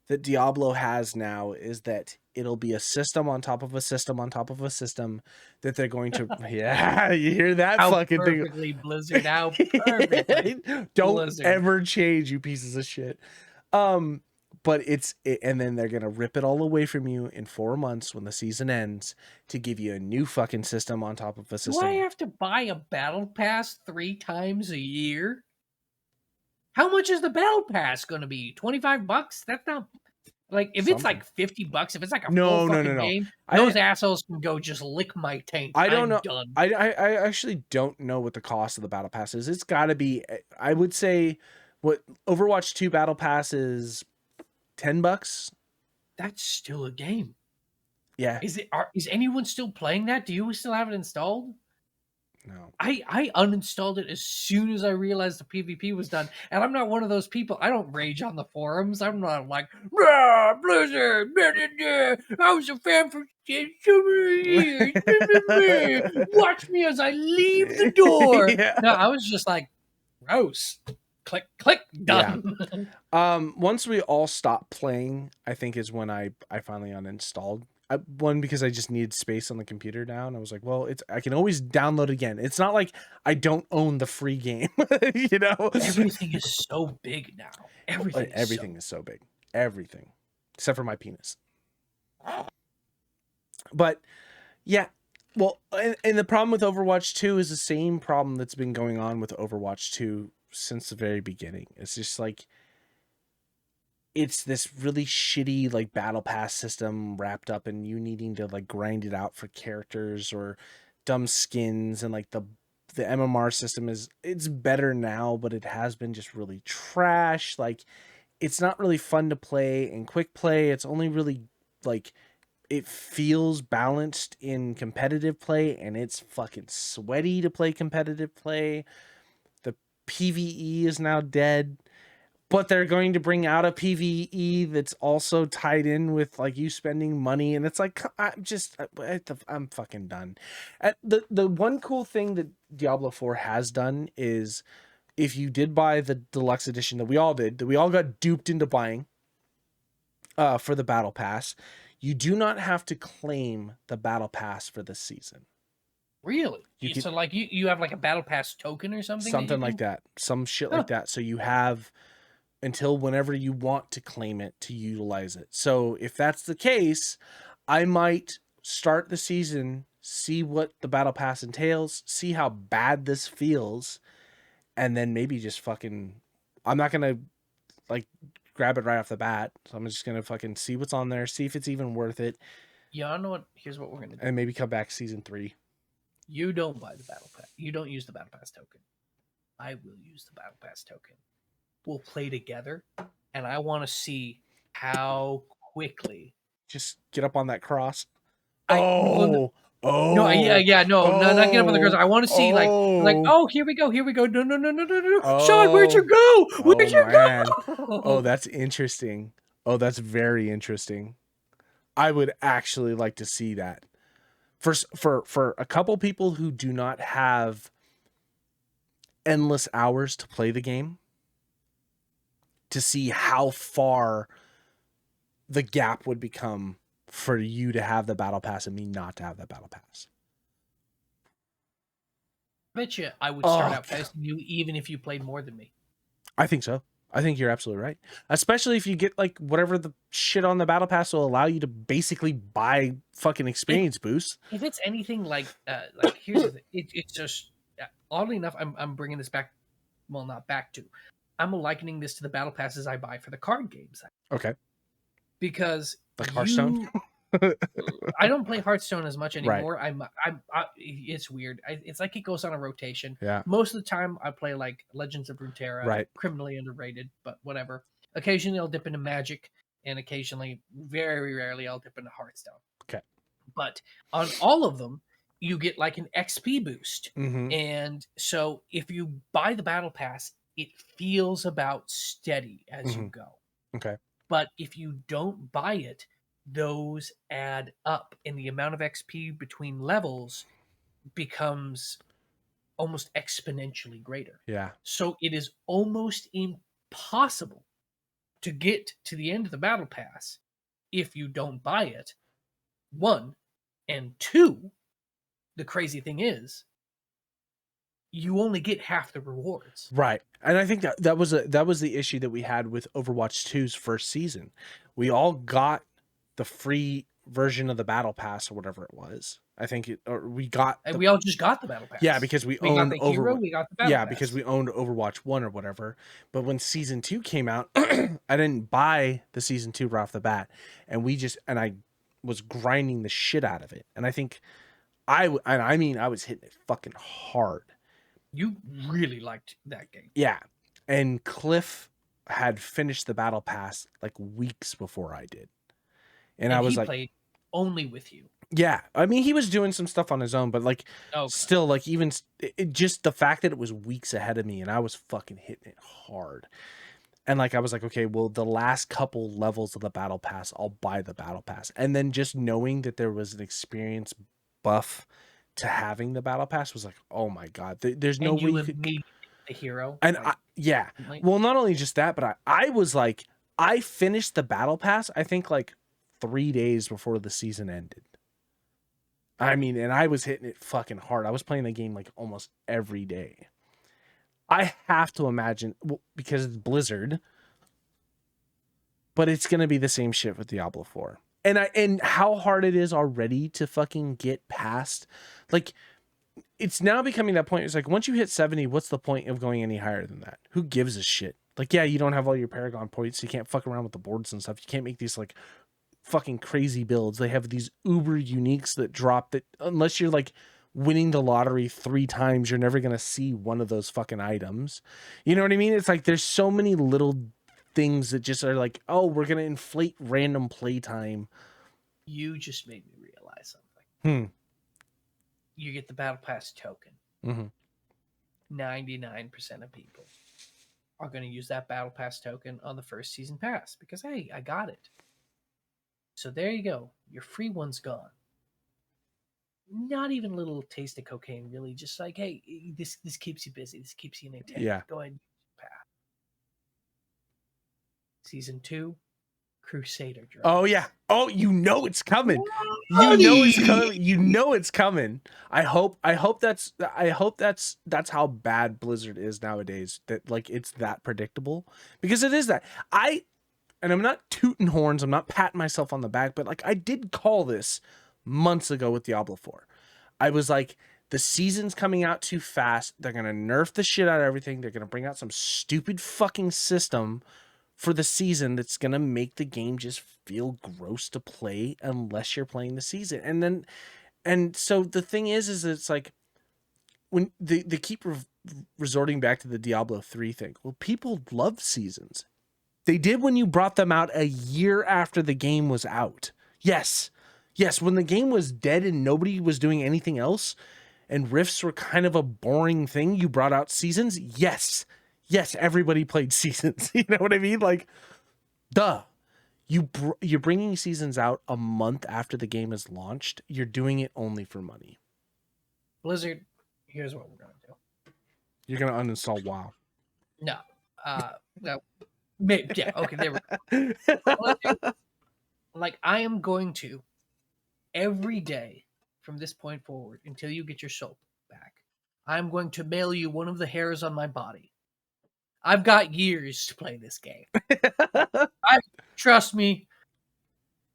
S1: that Diablo has now is that it'll be a system on top of a system on top of a system that they're going to. Yeah, you hear that fucking
S2: perfectly thing? Blizzard out. Perfectly.
S1: Don't Blizzard. Ever change, you pieces of shit. But and then they're gonna rip it all away from you in 4 months when the season ends to give you a new fucking system on top of a system.
S2: Do I have to buy a battle pass 3 times a year? How much is the battle pass going to be? $25? That's not like, if it's like $50, if it's like a full fucking game, those assholes can go just lick my taint.
S1: I don't know.
S2: Done.
S1: I actually don't know what the cost of the battle pass is. It's got to be. I would say, what Overwatch 2 battle pass is $10.
S2: That's still a game.
S1: Yeah.
S2: Is anyone still playing that? Do you still have it installed?
S1: No.
S2: I uninstalled it as soon as I realized the PvP was done. And I'm not one of those people. I don't rage on the forums. I'm not like, "Rah, Blizzard, blah, blah, blah. I was a fan for so many years. Blah, blah, blah. Watch me as I leave the door."
S1: Yeah.
S2: No, I was just like, gross. Click, click, done.
S1: Once we all stopped playing, I think is when I finally uninstalled. One, because I just needed space on the computer now, and I was like, well, I can always download again. It's not like I don't own the free game, you know.
S2: Everything is so big now. Everything
S1: Is so big. Everything, except for my penis. But yeah, well, and the problem with Overwatch 2 is the same problem that's been going on with Overwatch 2 since the very beginning. It's just like, it's this really shitty like battle pass system wrapped up in you needing to like grind it out for characters or dumb skins, and like the MMR system it's better now, but it has been just really trash. Like, it's not really fun to play in quick play. It's only really like, it feels balanced in competitive play, and it's fucking sweaty to play competitive play. The PvE is now dead. But they're going to bring out a PvE that's also tied in with like you spending money, and it's like, I'm fucking done. The one cool thing that Diablo 4 has done is, if you did buy the deluxe edition that we all got duped into buying for the battle pass, you do not have to claim the battle pass for this season.
S2: Really? So like you have like a battle pass token or something?
S1: Something like that. Some shit like that. So you have until whenever you want to claim it to utilize it. So if that's the case, I might start the season, see what the battle pass entails, see how bad this feels, and then maybe just fucking, I'm not gonna like grab it right off the bat. So I'm just gonna fucking see what's on there, see if it's even worth it.
S2: Yeah, I know what. Here's what we're gonna do.
S1: And maybe come back season 3.
S2: You don't buy the battle pass. You don't use the battle pass token. I will use the battle pass token. We'll play together, and I want to see how quickly.
S1: Just get up on that cross.
S2: No, yeah, no, not get up on the cross. I want to see like, oh, here we go. No. Sean, where'd you go? Where'd you go?
S1: Oh, that's interesting. Oh, that's very interesting. I would actually like to see that. For a couple people who do not have endless hours to play the game, to see how far the gap would become for you to have the battle pass and me not to have that battle pass.
S2: I bet you I would start out faster than you, even if you played more than me.
S1: I think so. I think you're absolutely right. Especially if you get like whatever the shit on the battle pass will allow you to basically buy fucking experience boosts.
S2: If it's anything like here's the thing. It's just, oddly enough, I'm bringing this back. Well, not back to. I'm likening this to the battle passes I buy for the card games.
S1: Okay.
S2: Because
S1: like Hearthstone.
S2: I don't play Hearthstone as much anymore.
S1: Right.
S2: It's weird. It's like it goes on a rotation.
S1: Yeah.
S2: Most of the time, I play like Legends of Runeterra.
S1: Right.
S2: Criminally underrated, but whatever. Occasionally, I'll dip into Magic, and occasionally, very rarely, I'll dip into Hearthstone.
S1: Okay.
S2: But on all of them, you get like an XP boost,
S1: mm-hmm.
S2: And so if you buy the battle pass, it feels about steady as
S1: mm-hmm.
S2: you go.
S1: Okay.
S2: But if you don't buy it, those add up, and the amount of XP between levels becomes almost exponentially greater.
S1: Yeah.
S2: So it is almost impossible to get to the end of the battle pass if you don't buy it. 1, and 2, the crazy thing is, you only get half the rewards.
S1: Right. And I think that was the issue that we had with Overwatch 2's first season. We all got the free version of the battle pass or whatever it was. I think we all
S2: just got the battle pass.
S1: Yeah, because we owned
S2: got the hero, we got the battle pass.
S1: because we owned Overwatch 1 or whatever. But when season 2 came out, I didn't buy the season 2 right off the bat, and I was grinding the shit out of it. And I think I was hitting it fucking hard.
S2: You really liked that game.
S1: Yeah. And Cliff had finished the battle pass like weeks before I did. And I was
S2: he
S1: like,
S2: played only with you.
S1: Yeah, I mean, he was doing some stuff on his own, but like,
S2: Okay.
S1: still, like, even just the fact that it was weeks ahead of me and I was fucking hitting it hard. And like, I was like, okay, well, the last couple levels of the battle pass, I'll buy the battle pass. And then just knowing that there was an experience buff to having the battle pass was like, oh my God, there's no
S2: And
S1: way
S2: you
S1: you could.
S2: immediately the hero.
S1: And
S2: Like,
S1: yeah,
S2: instantly?
S1: well, not only just that, but I was like, I finished the battle pass, I think like 3 days before the season ended. I mean, and I was hitting it fucking hard. I was playing the game like almost every day. I have to imagine, well, because it's Blizzard, but it's gonna be the same shit with Diablo 4. And how hard it is already to fucking get past, like, it's now becoming that point. It's like, once you hit 70, what's the point of going any higher than that? Who gives a shit? Like, yeah, you don't have all your Paragon points. You can't fuck around with the boards and stuff. You can't make these like fucking crazy builds. They have these uber uniques that drop that unless you're like winning the lottery 3 times, you're never gonna see one of those fucking items. You know what I mean? It's like there's so many little things that just are like, oh, we're gonna inflate random playtime.
S2: You just made me realize something.
S1: Hmm.
S2: You get the battle pass token.
S1: Mm-hmm.
S2: 99% of people are going to use that battle pass token on the first season pass because, hey, I got it. So there you go. Your free one's gone. Not even a little taste of cocaine, really. Just like, hey, this keeps you busy. This keeps you entertained.
S1: Yeah.
S2: Go ahead and pass. Season 2, Crusader drop.
S1: Oh yeah. Oh, you know it's coming. You know it's coming. You know it's coming. I hope that's how bad Blizzard is nowadays. That like it's that predictable, because it is that. And I'm not tooting horns. I'm not patting myself on the back, but like I did call this months ago with Diablo 4. I was like, the season's coming out too fast. They're gonna nerf the shit out of everything. They're gonna bring out some stupid fucking system for the season that's going to make the game just feel gross to play unless you're playing the season. And so the thing is it's like, when they keep resorting back to the Diablo 3 thing. Well, people love seasons. They did when you brought them out a year after the game was out. Yes, when the game was dead and nobody was doing anything else and rifts were kind of a boring thing, you brought out seasons. Yes, everybody played seasons. You know what I mean? Like, duh. You're bringing seasons out a month after the game is launched. You're doing it only for money.
S2: Blizzard, here's what we're going to do.
S1: You're going to uninstall WoW.
S2: No. No. Maybe, yeah, okay, there we go. Like, I am going to, every day from this point forward until you get your soap back, I'm going to mail you one of the hairs on my body. I've got years to play this game. Trust me,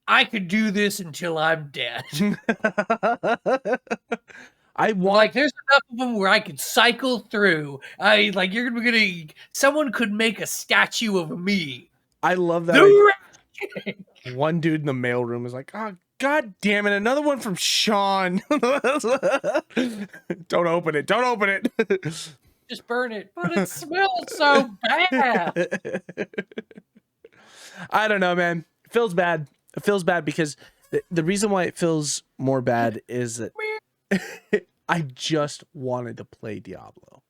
S2: I could do this until I'm dead. Like, there's enough of them where I could cycle through. Someone could make a statue of me.
S1: I love that. One dude in the mailroom is like, oh, God damn it, another one from Sean. Don't open it.
S2: Just burn it, but it smells so bad.
S1: I don't know, man. It feels bad. It feels bad because the reason why it feels more bad is that I just wanted to play Diablo.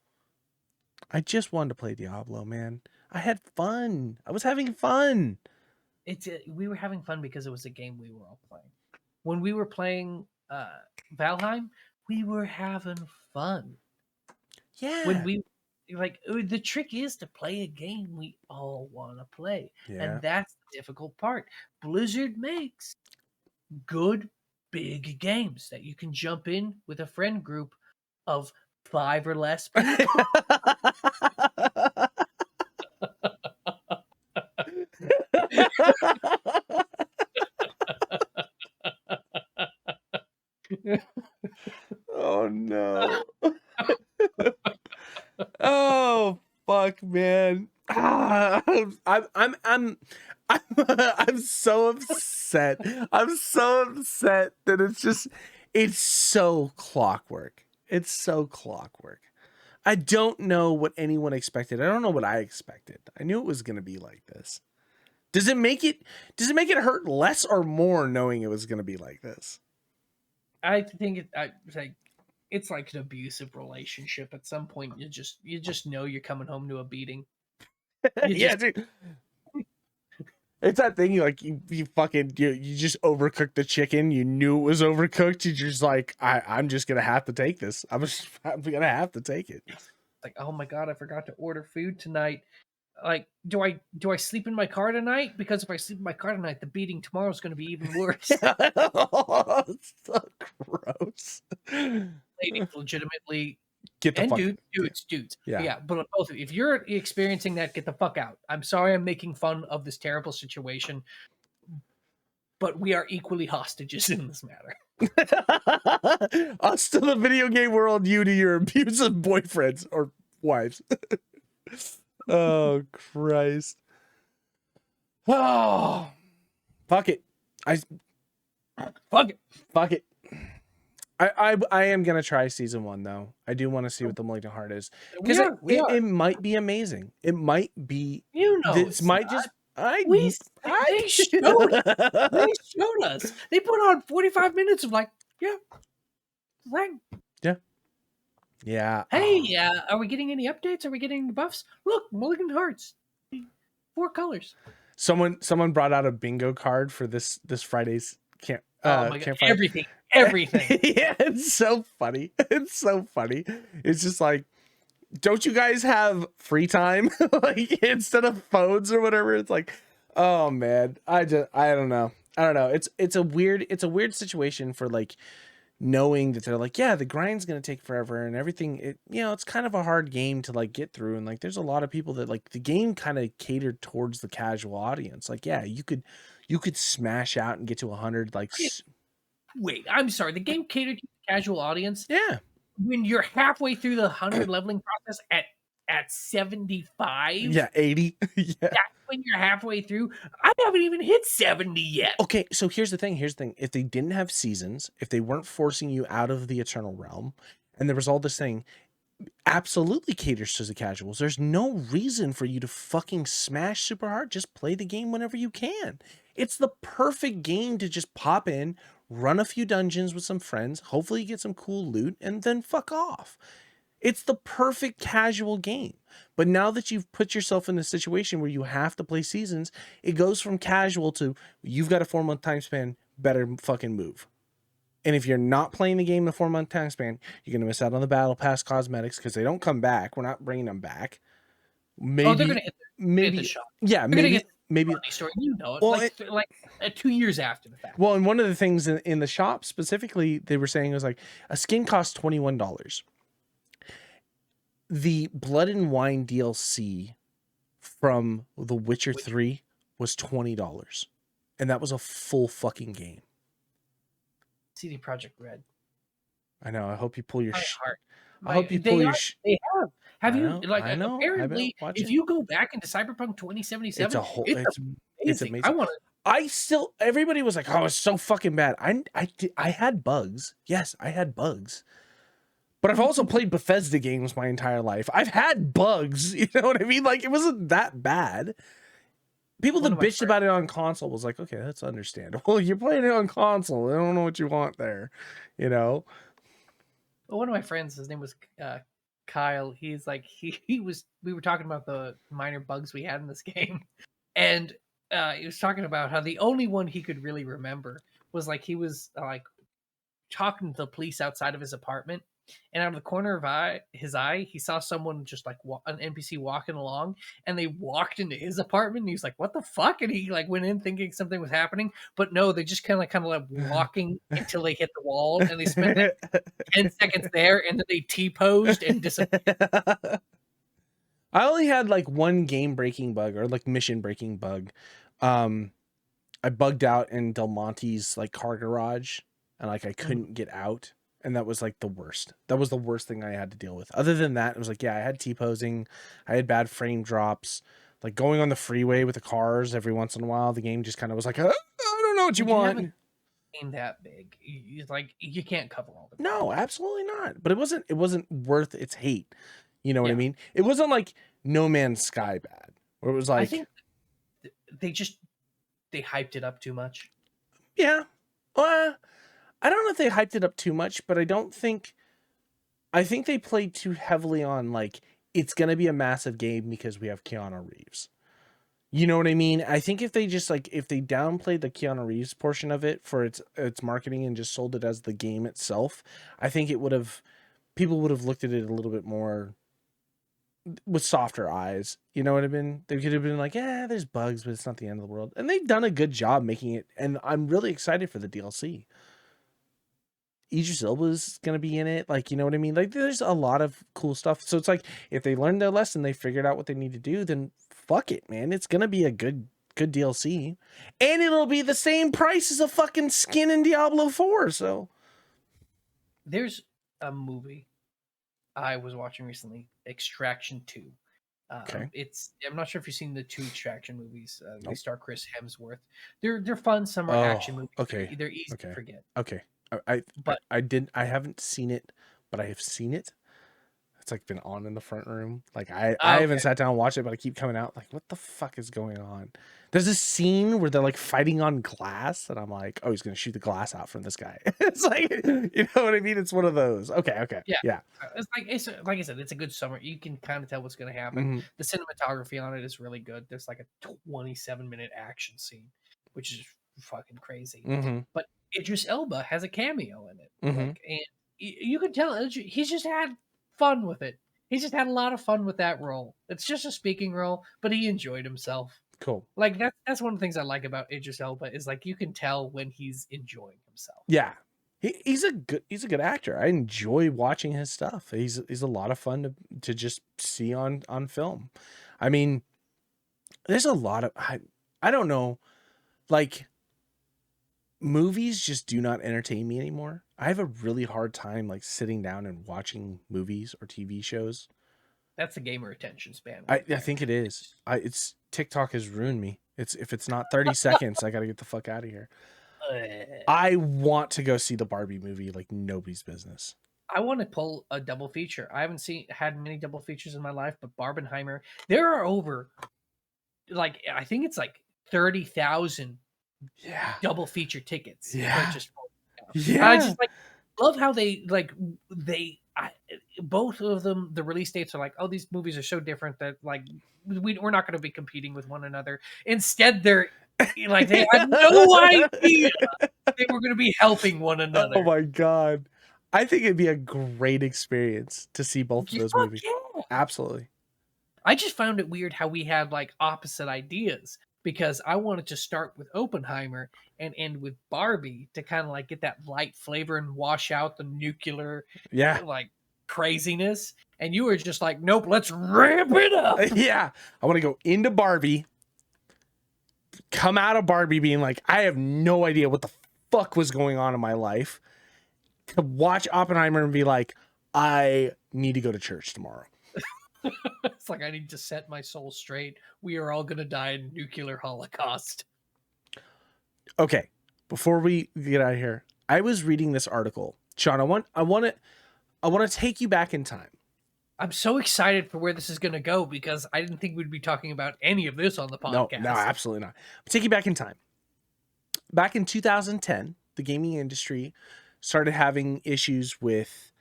S1: Man. I had fun. I was having fun.
S2: We were having fun because it was a game we were all playing. When we were playing Valheim, we were having fun.
S1: Yeah.
S2: When we the trick is to play a game we all want to play. Yeah. And that's the difficult part. Blizzard makes good big games that you can jump in with a friend group of 5 or less people.
S1: Oh no. Oh fuck, man. I'm so upset. I'm so upset that it's so clockwork. It's so clockwork. I don't know what anyone expected. I don't know what I expected. I knew it was going to be like this. Does it make it hurt less or more knowing it was going to be like this?
S2: I think it's like an abusive relationship. At some point, you just know you're coming home to a beating.
S1: Yeah, dude. It's that thing you like you fucking you just overcooked the chicken. You knew it was overcooked. You're just like, I'm just gonna have to take this. I'm gonna have to take it.
S2: Like, oh my god, I forgot to order food tonight. Like, do I sleep in my car tonight? Because if I sleep in my car tonight, the beating tomorrow is going to be even worse.
S1: Oh, it's so gross.
S2: Ladies, legitimately,
S1: Get the
S2: and
S1: fuck.
S2: dudes.
S1: Yeah.
S2: Yeah, but both of you, if you're experiencing that, get the fuck out. I'm sorry I'm making fun of this terrible situation, but we are equally hostages in this matter.
S1: Us to the video game world, you to your abusive boyfriends or wives. Oh Christ. Oh, fuck it.
S2: Fuck it.
S1: Fuck it. I am gonna try season 1 though. I do want to see what the Malignant Heart is because it might be amazing. It might be.
S2: You know,
S1: this might just.
S2: they showed us. They showed us. They put on 45 minutes of like, yeah, right.
S1: Yeah.
S2: Hey, are we getting any updates? Are we getting any buffs? Look, Mulligan Hearts, 4 colors.
S1: Someone brought out a bingo card for this Friday's camp.
S2: Oh my god!
S1: Campfire.
S2: Everything.
S1: Yeah, it's so funny. It's so funny. It's just like, don't you guys have free time? Like instead of phones or whatever. It's like, oh man, I don't know. It's a weird situation for like knowing that they're like, yeah, the grind's gonna take forever and everything. It's kind of a hard game to like get through, and like there's a lot of people that like the game kind of catered towards the casual audience. Like, yeah, you could smash out and get to 100. Like,
S2: wait, I'm sorry, the game catered to the casual audience.
S1: Yeah,
S2: when you're halfway through the 100 leveling process at 75,
S1: 80, yeah.
S2: That's when you're halfway through. I haven't even hit 70 yet.
S1: Okay, so here's the thing. If they didn't have seasons, if they weren't forcing you out of the Eternal Realm, and there was all this thing, absolutely caters to the casuals. There's no reason for you to fucking smash super hard. Just play the game whenever you can. It's the perfect game to just pop in, run a few dungeons with some friends, hopefully you get some cool loot, and then fuck off. It's the perfect casual game. But now that you've put yourself in a situation where you have to play seasons, it goes from casual to you've got a 4-month time span, better fucking move. And if you're not playing the game in a 4-month time span, you're going to miss out on the battle pass cosmetics because they don't come back. We're not bringing them back. Maybe,
S2: they're going to hit the shop.
S1: Yeah, maybe.
S2: Story, you know it.
S1: Well,
S2: like 2 years after the fact.
S1: Well, and one of the things in the shop specifically, they were saying was like a skin costs $21. The Blood and Wine DLC from The Witcher 3 was $20. And that was a full fucking game.
S2: CD Projekt Red.
S1: I know. I hope you pull your
S2: heart.
S1: I hope you pull your
S2: They have. Have you
S1: I know.
S2: Apparently if you go back into Cyberpunk 2077,
S1: it's a whole it's amazing.
S2: I want to
S1: everybody was like, "Oh, it's so fucking bad." I had bugs. Yes, I had bugs. But I've also played Bethesda games my entire life. I've had bugs, you know what I mean? Like, it wasn't that bad. People that bitched about it on console was like, okay, that's understandable. You're playing it on console. I don't know what you want there, you know?
S2: Well, one of my friends, his name was Kyle. He's like, we were talking about the minor bugs we had in this game. And he was talking about how the only one he could really remember was like, he was like talking to the police outside of his apartment. And out of the corner of his eye, he saw someone just like an NPC walking along, and they walked into his apartment. And he was like, "What the fuck?" And he like went in thinking something was happening, but no, they just kind of like walking until they hit the wall, and they spent like 10 seconds there, and then they T-posed and disappeared.
S1: I only had like one game breaking bug or like mission breaking bug. I bugged out in Del Monte's like car garage, and like I couldn't get out. And that was like the worst. That was the worst thing I had to deal with. Other than that, it was like, yeah, I had T-posing. I had bad frame drops. Like going on the freeway with the cars every once in a while, the game just kind of was like, I don't know what you want.
S2: Ain't that big. Like you can't cover all the
S1: time. No, absolutely not. But it wasn't worth its hate. You know what I mean? It wasn't like No Man's Sky bad. Where it was like, I think
S2: they hyped it up too much.
S1: Yeah. I don't know if they hyped it up too much, but I think they played too heavily on like it's gonna be a massive game because we have Keanu Reeves. You know what I mean? I think if they just like if they downplayed the Keanu Reeves portion of it for its marketing and just sold it as the game itself, I think it would have people would have looked at it a little bit more with softer eyes. You know what I mean? They could have been like, yeah, there's bugs, but it's not the end of the world. And they've done a good job making it, and I'm really excited for the DLC. Idris Elba's gonna be in it, like, you know what I mean? Like, there's a lot of cool stuff. So it's like if they learned their lesson, they figured out what they need to do, then fuck it, man. It's gonna be a good DLC, and it'll be the same price as a fucking skin in Diablo 4. So
S2: There's a movie I was watching recently, Extraction 2.
S1: okay,
S2: I'm not sure if you've seen the two Extraction movies. They
S1: nope.
S2: star Chris Hemsworth. They're fun. Some are action
S1: Oh,
S2: movies.
S1: okay,
S2: They're easy to
S1: okay,
S2: forget.
S1: okay. I
S2: But
S1: I haven't seen it, but I have seen it. It's like been on in the front room. Like I
S2: okay,
S1: haven't sat down and watched it, but I keep coming out like, what the fuck is going on? There's this scene where they're like fighting on glass, and I'm like, oh, he's gonna shoot the glass out from this guy. It's like, you know what I mean? It's one of those. Okay, okay,
S2: yeah,
S1: yeah.
S2: it's like I said, it's a good summer. You can kind of tell what's going to happen.
S1: Hmm.
S2: The cinematography on it is really good. There's like a 27-minute action scene, which is fucking crazy.
S1: Hmm.
S2: But Idris Elba has a cameo in it,
S1: Hmm.
S2: like, and you can tell he's just had fun with it. He's just had a lot of fun with that role. It's just a speaking role, but he enjoyed himself.
S1: Cool.
S2: Like that's one of the things I like about Idris Elba is like you can tell when he's enjoying himself.
S1: Yeah. He's a good actor. I enjoy watching his stuff. He's a lot of fun to just see on film. I mean, there's a lot of I don't know, like movies just do not entertain me anymore. I have a really hard time like sitting down and watching movies or TV shows.
S2: That's the gamer attention span
S1: I
S2: right
S1: I
S2: there.
S1: think it is. It's TikTok has ruined me. It's if it's not 30 seconds, I got to get the fuck out of here. I want to go see the Barbie movie like nobody's business.
S2: I want to pull a double feature. I haven't had many double features in my life, but Barbenheimer, there are over like I think it's like 30,000
S1: Yeah.
S2: double feature tickets
S1: Yeah.
S2: purchased for it now. And I
S1: Yeah.
S2: just like love how both of them the release dates are like, oh, these movies are so different that like we're not going to be competing with one another. Instead, they're like they had no idea they were going to be helping one
S1: Oh
S2: another.
S1: my god. I think it'd be a great experience to see both of those
S2: Fuck
S1: movies.
S2: yeah.
S1: Absolutely.
S2: I just found it weird how we had like opposite ideas because I wanted to start with Oppenheimer and end with Barbie to kind of like get that light flavor and wash out the nuclear
S1: Yeah.
S2: like craziness. And you were just like, nope, let's ramp it up.
S1: Yeah. I want to go into Barbie, come out of Barbie being like, I have no idea what the fuck was going on in my life, to watch Oppenheimer and be like, I need to go to church tomorrow.
S2: It's like I need to set my soul straight. We are all gonna die in nuclear holocaust.
S1: Okay. Before we get out of here, I was reading this article. Sean, I want to take you back in time.
S2: I'm so excited for where this is gonna go because I didn't think we'd be talking about any of this on the
S1: No,
S2: podcast.
S1: absolutely not. Take you back in time. Back in 2010, the gaming industry started having issues with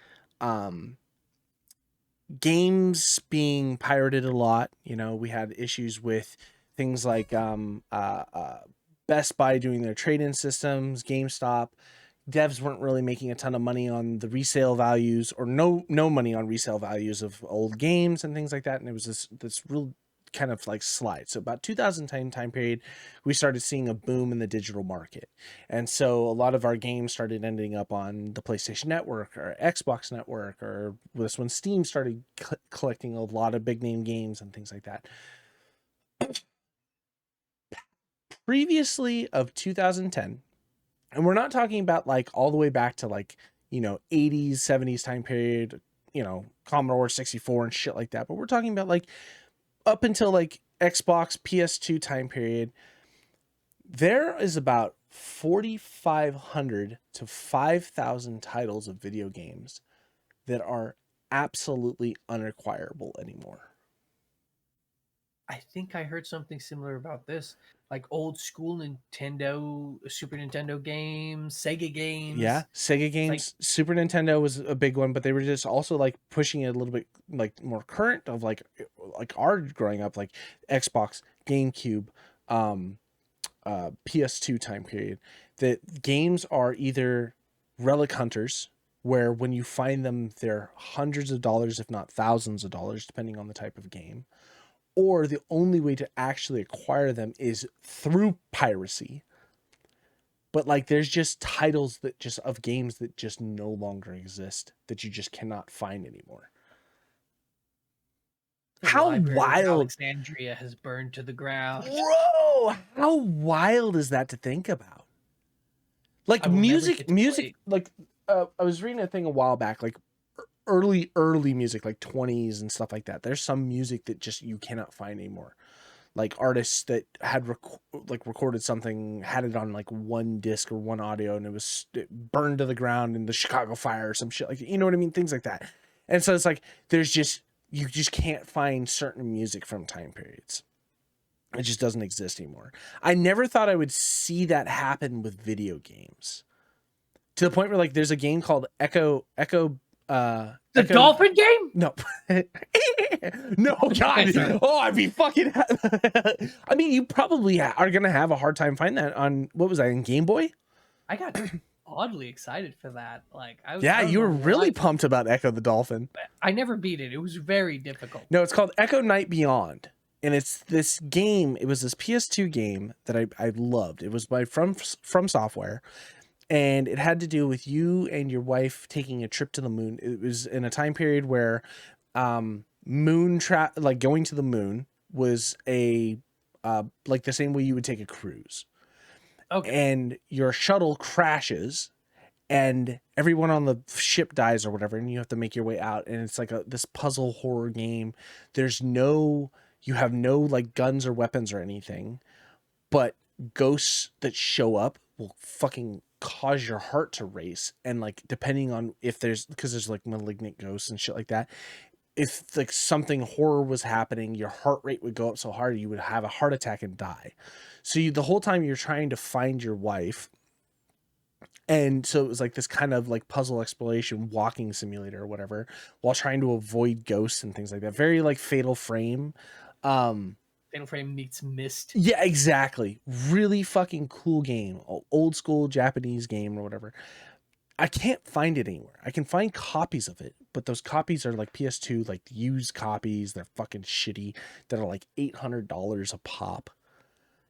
S1: games being pirated a lot. You know, we had issues with things like Best Buy doing their trade-in systems, GameStop. Devs weren't really making a ton of money on the resale values, or no money on resale values of old games and things like that. And it was this real kind of like slide. So about 2010 time period, we started seeing a boom in the digital market. And so a lot of our games started ending up on the PlayStation Network or Xbox Network, or this when Steam started collecting a lot of big name games and things like that. Previously of 2010, and we're not talking about like all the way back to like, you know, 80s, 70s time period, you know, Commodore 64 and shit like that, but we're talking about like up until like Xbox PS2 time period, there is about 4,500 to 5,000 titles of video games that are absolutely unacquirable anymore.
S2: I think I heard something similar about this. like old school Nintendo, Super Nintendo games, Sega games.
S1: Yeah, Sega
S2: It's
S1: games,
S2: like,
S1: Super Nintendo was a big one, but they were just also like pushing it a little bit like more current of like our growing up, like Xbox, GameCube, um, PS2 time period. That games are either relic hunters, where when you find them, they're hundreds of dollars, if not thousands of dollars, depending on the type of game, or the only way to actually acquire them is through piracy. But like there's just titles that just of games that just no longer exist that you just cannot find anymore.
S2: the
S1: How
S2: Library of
S1: wild,
S2: Alexandria has burned to the ground.
S1: bro, how wild is that to think about? Like
S2: I will never get to
S1: music,
S2: play.
S1: like I was reading a thing a while back, like early music, like 20s and stuff like that. There's some music that just you cannot find anymore. Like artists that had recorded something, had it on like one disc or one audio, and it burned to the ground in the Chicago fire or some shit, like, you know what I mean, things like that. And so it's like you just can't find certain music from time periods. It just doesn't exist anymore. I never thought I would see that happen with video games, to the point where like there's a game called Echo
S2: The
S1: Echo,
S2: Dolphin game?
S1: no. No, God. Oh, I'd be fucking. I mean, you probably are going to have a hard time finding that on, what was that, in Game Boy?
S2: I got oddly excited for that. Like, I
S1: Yeah,
S2: don't
S1: you were
S2: know
S1: really
S2: why.
S1: pumped about Echo the Dolphin.
S2: I never beat it. It was very difficult.
S1: No, it's called Echo Night Beyond. And it's this game. It was this PS2 game that I loved. It was by From Software. And it had to do with you and your wife taking a trip to the moon. It was in a time period where like going to the moon was a like the same way you would take a cruise.
S2: Okay.
S1: And your shuttle crashes and everyone on the ship dies or whatever, and you have to make your way out, and it's like this puzzle horror game. You have no like guns or weapons or anything, but ghosts that show up will fucking cause your heart to race. And like depending on if because there's like malignant ghosts and shit like that, if like something horror was happening, your heart rate would go up so hard you would have a heart attack and die. So the whole time you're trying to find your wife. And so it was like this kind of like puzzle exploration walking simulator or whatever, while trying to avoid ghosts and things like that. Very like Fatal Frame.
S2: Fatal Frame meets Myst.
S1: Yeah, exactly. Really fucking cool game. Old school Japanese game or whatever. I can't find it anywhere. I can find copies of it, but those copies are like PS2, like used copies. They're fucking shitty. That are like $800 a pop.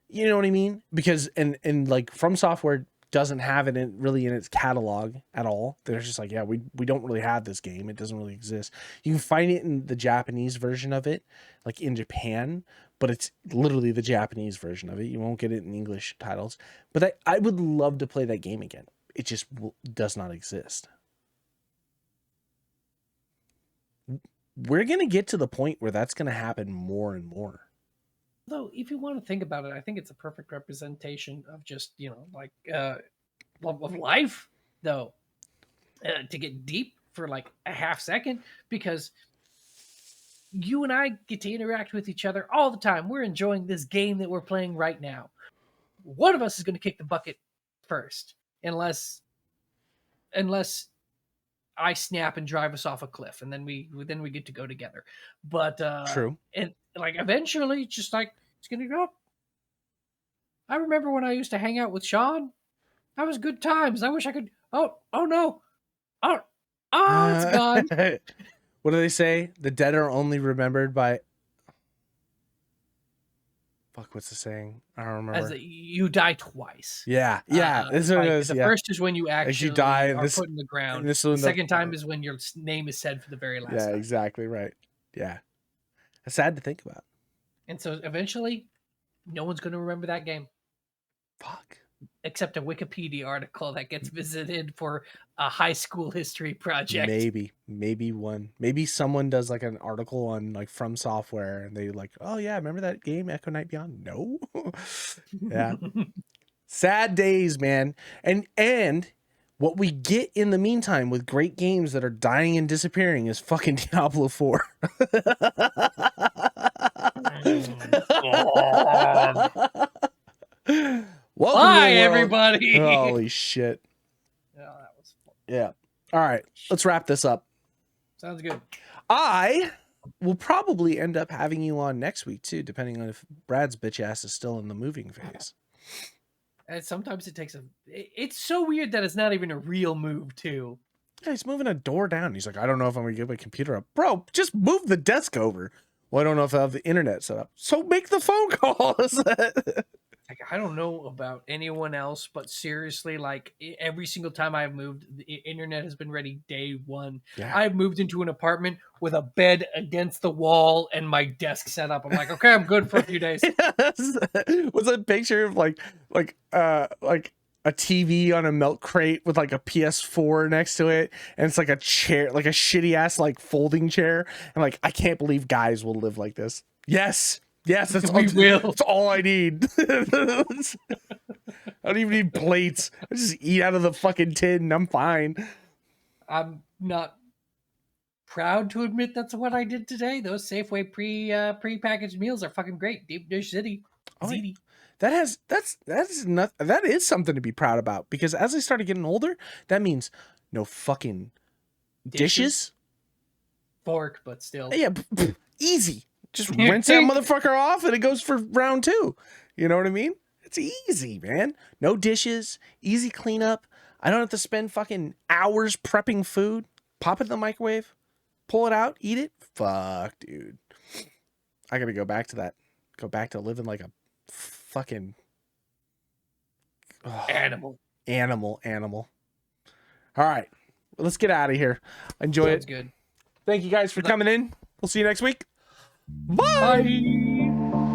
S1: You know what I mean? Because and like From Software doesn't have it really in its catalog at all. They're just like, yeah, we don't really have this game. It doesn't really exist. You can find it in the Japanese version of it, like in Japan, but it's literally the Japanese version of it. You won't get it in English titles. But I would love to play that game again. It just does not exist. We're going to get to the point where that's going to happen more and more.
S2: Though, if you want to think about it, I think it's a perfect representation of just, like of life, though, to get deep for like a half second, because you and I get to interact with each other all the time. We're enjoying this game that we're playing right now. One of us is going to kick the bucket first, unless I snap and drive us off a cliff, and then we get to go together. But
S1: True.
S2: And like eventually, just like it's gonna go. I remember when I used to hang out with Sean. That was good times. I wish I could. Oh no. Oh, it's gone.
S1: What do they say? The dead are only remembered by. Fuck, what's the saying? I don't remember.
S2: You die twice.
S1: Yeah. This
S2: like,
S1: is,
S2: the first is when you actually
S1: die,
S2: are put in the ground. The second time is when your name is said for the very last time.
S1: Yeah, exactly right. Yeah. It's sad to think about.
S2: And so eventually, no one's going to remember that game.
S1: Fuck.
S2: Except a Wikipedia article that gets visited for a high school history project.
S1: Maybe someone does like an article on like From Software and they like, oh yeah, remember that game Echo Night Beyond? No. Yeah. Sad days, man. And what we get in the meantime with great games that are dying and disappearing is fucking Diablo 4. Welcome
S2: Bye,
S1: to the world.
S2: everybody.
S1: Holy shit.
S2: Oh, that was fun.
S1: Yeah. All right. Let's wrap this up.
S2: Sounds good.
S1: I will probably end up having you on next week too, depending on if Brad's bitch ass is still in the moving phase.
S2: And sometimes it takes it's so weird that it's not even a real move, too.
S1: Yeah, he's moving a door down. He's like, I don't know if I'm gonna get my computer up. Bro, just move the desk over. Well, I don't know if I have the internet set up. So make the phone calls.
S2: Like, I don't know about anyone else, but seriously, like every single time I've moved, the internet has been ready day one.
S1: Yeah.
S2: I've moved into an apartment with a bed against the wall and my desk set up. I'm like, okay, I'm good for a few days.
S1: Was a picture of like a TV on a milk crate with like a PS4 next to it, and it's like a chair, like a shitty ass like folding chair, and like I can't believe guys will live like this. Yes, that's all, that's all I need. I don't even need plates. I just eat out of the fucking tin and I'm fine.
S2: I'm not proud to admit that's what I did today. Those Safeway pre-packaged meals are fucking great. Deep dish ziti. Ziti.
S1: That is something to be proud about, because as I started getting older, that means no fucking dishes.
S2: Fork, but still.
S1: Yeah, easy. Just rinse that motherfucker off and it goes for round 2. You know what I mean? It's easy, man. No dishes, easy cleanup. I don't have to spend fucking hours prepping food. Pop it in the microwave, pull it out, eat it. Fuck, dude. I gotta go back to that. Go back to living like a fucking
S2: animal.
S1: All right. Well, let's get out of here. Enjoy it.
S2: Sounds good.
S1: Thank you guys for coming in. We'll see you next week. Bye.
S2: Bye.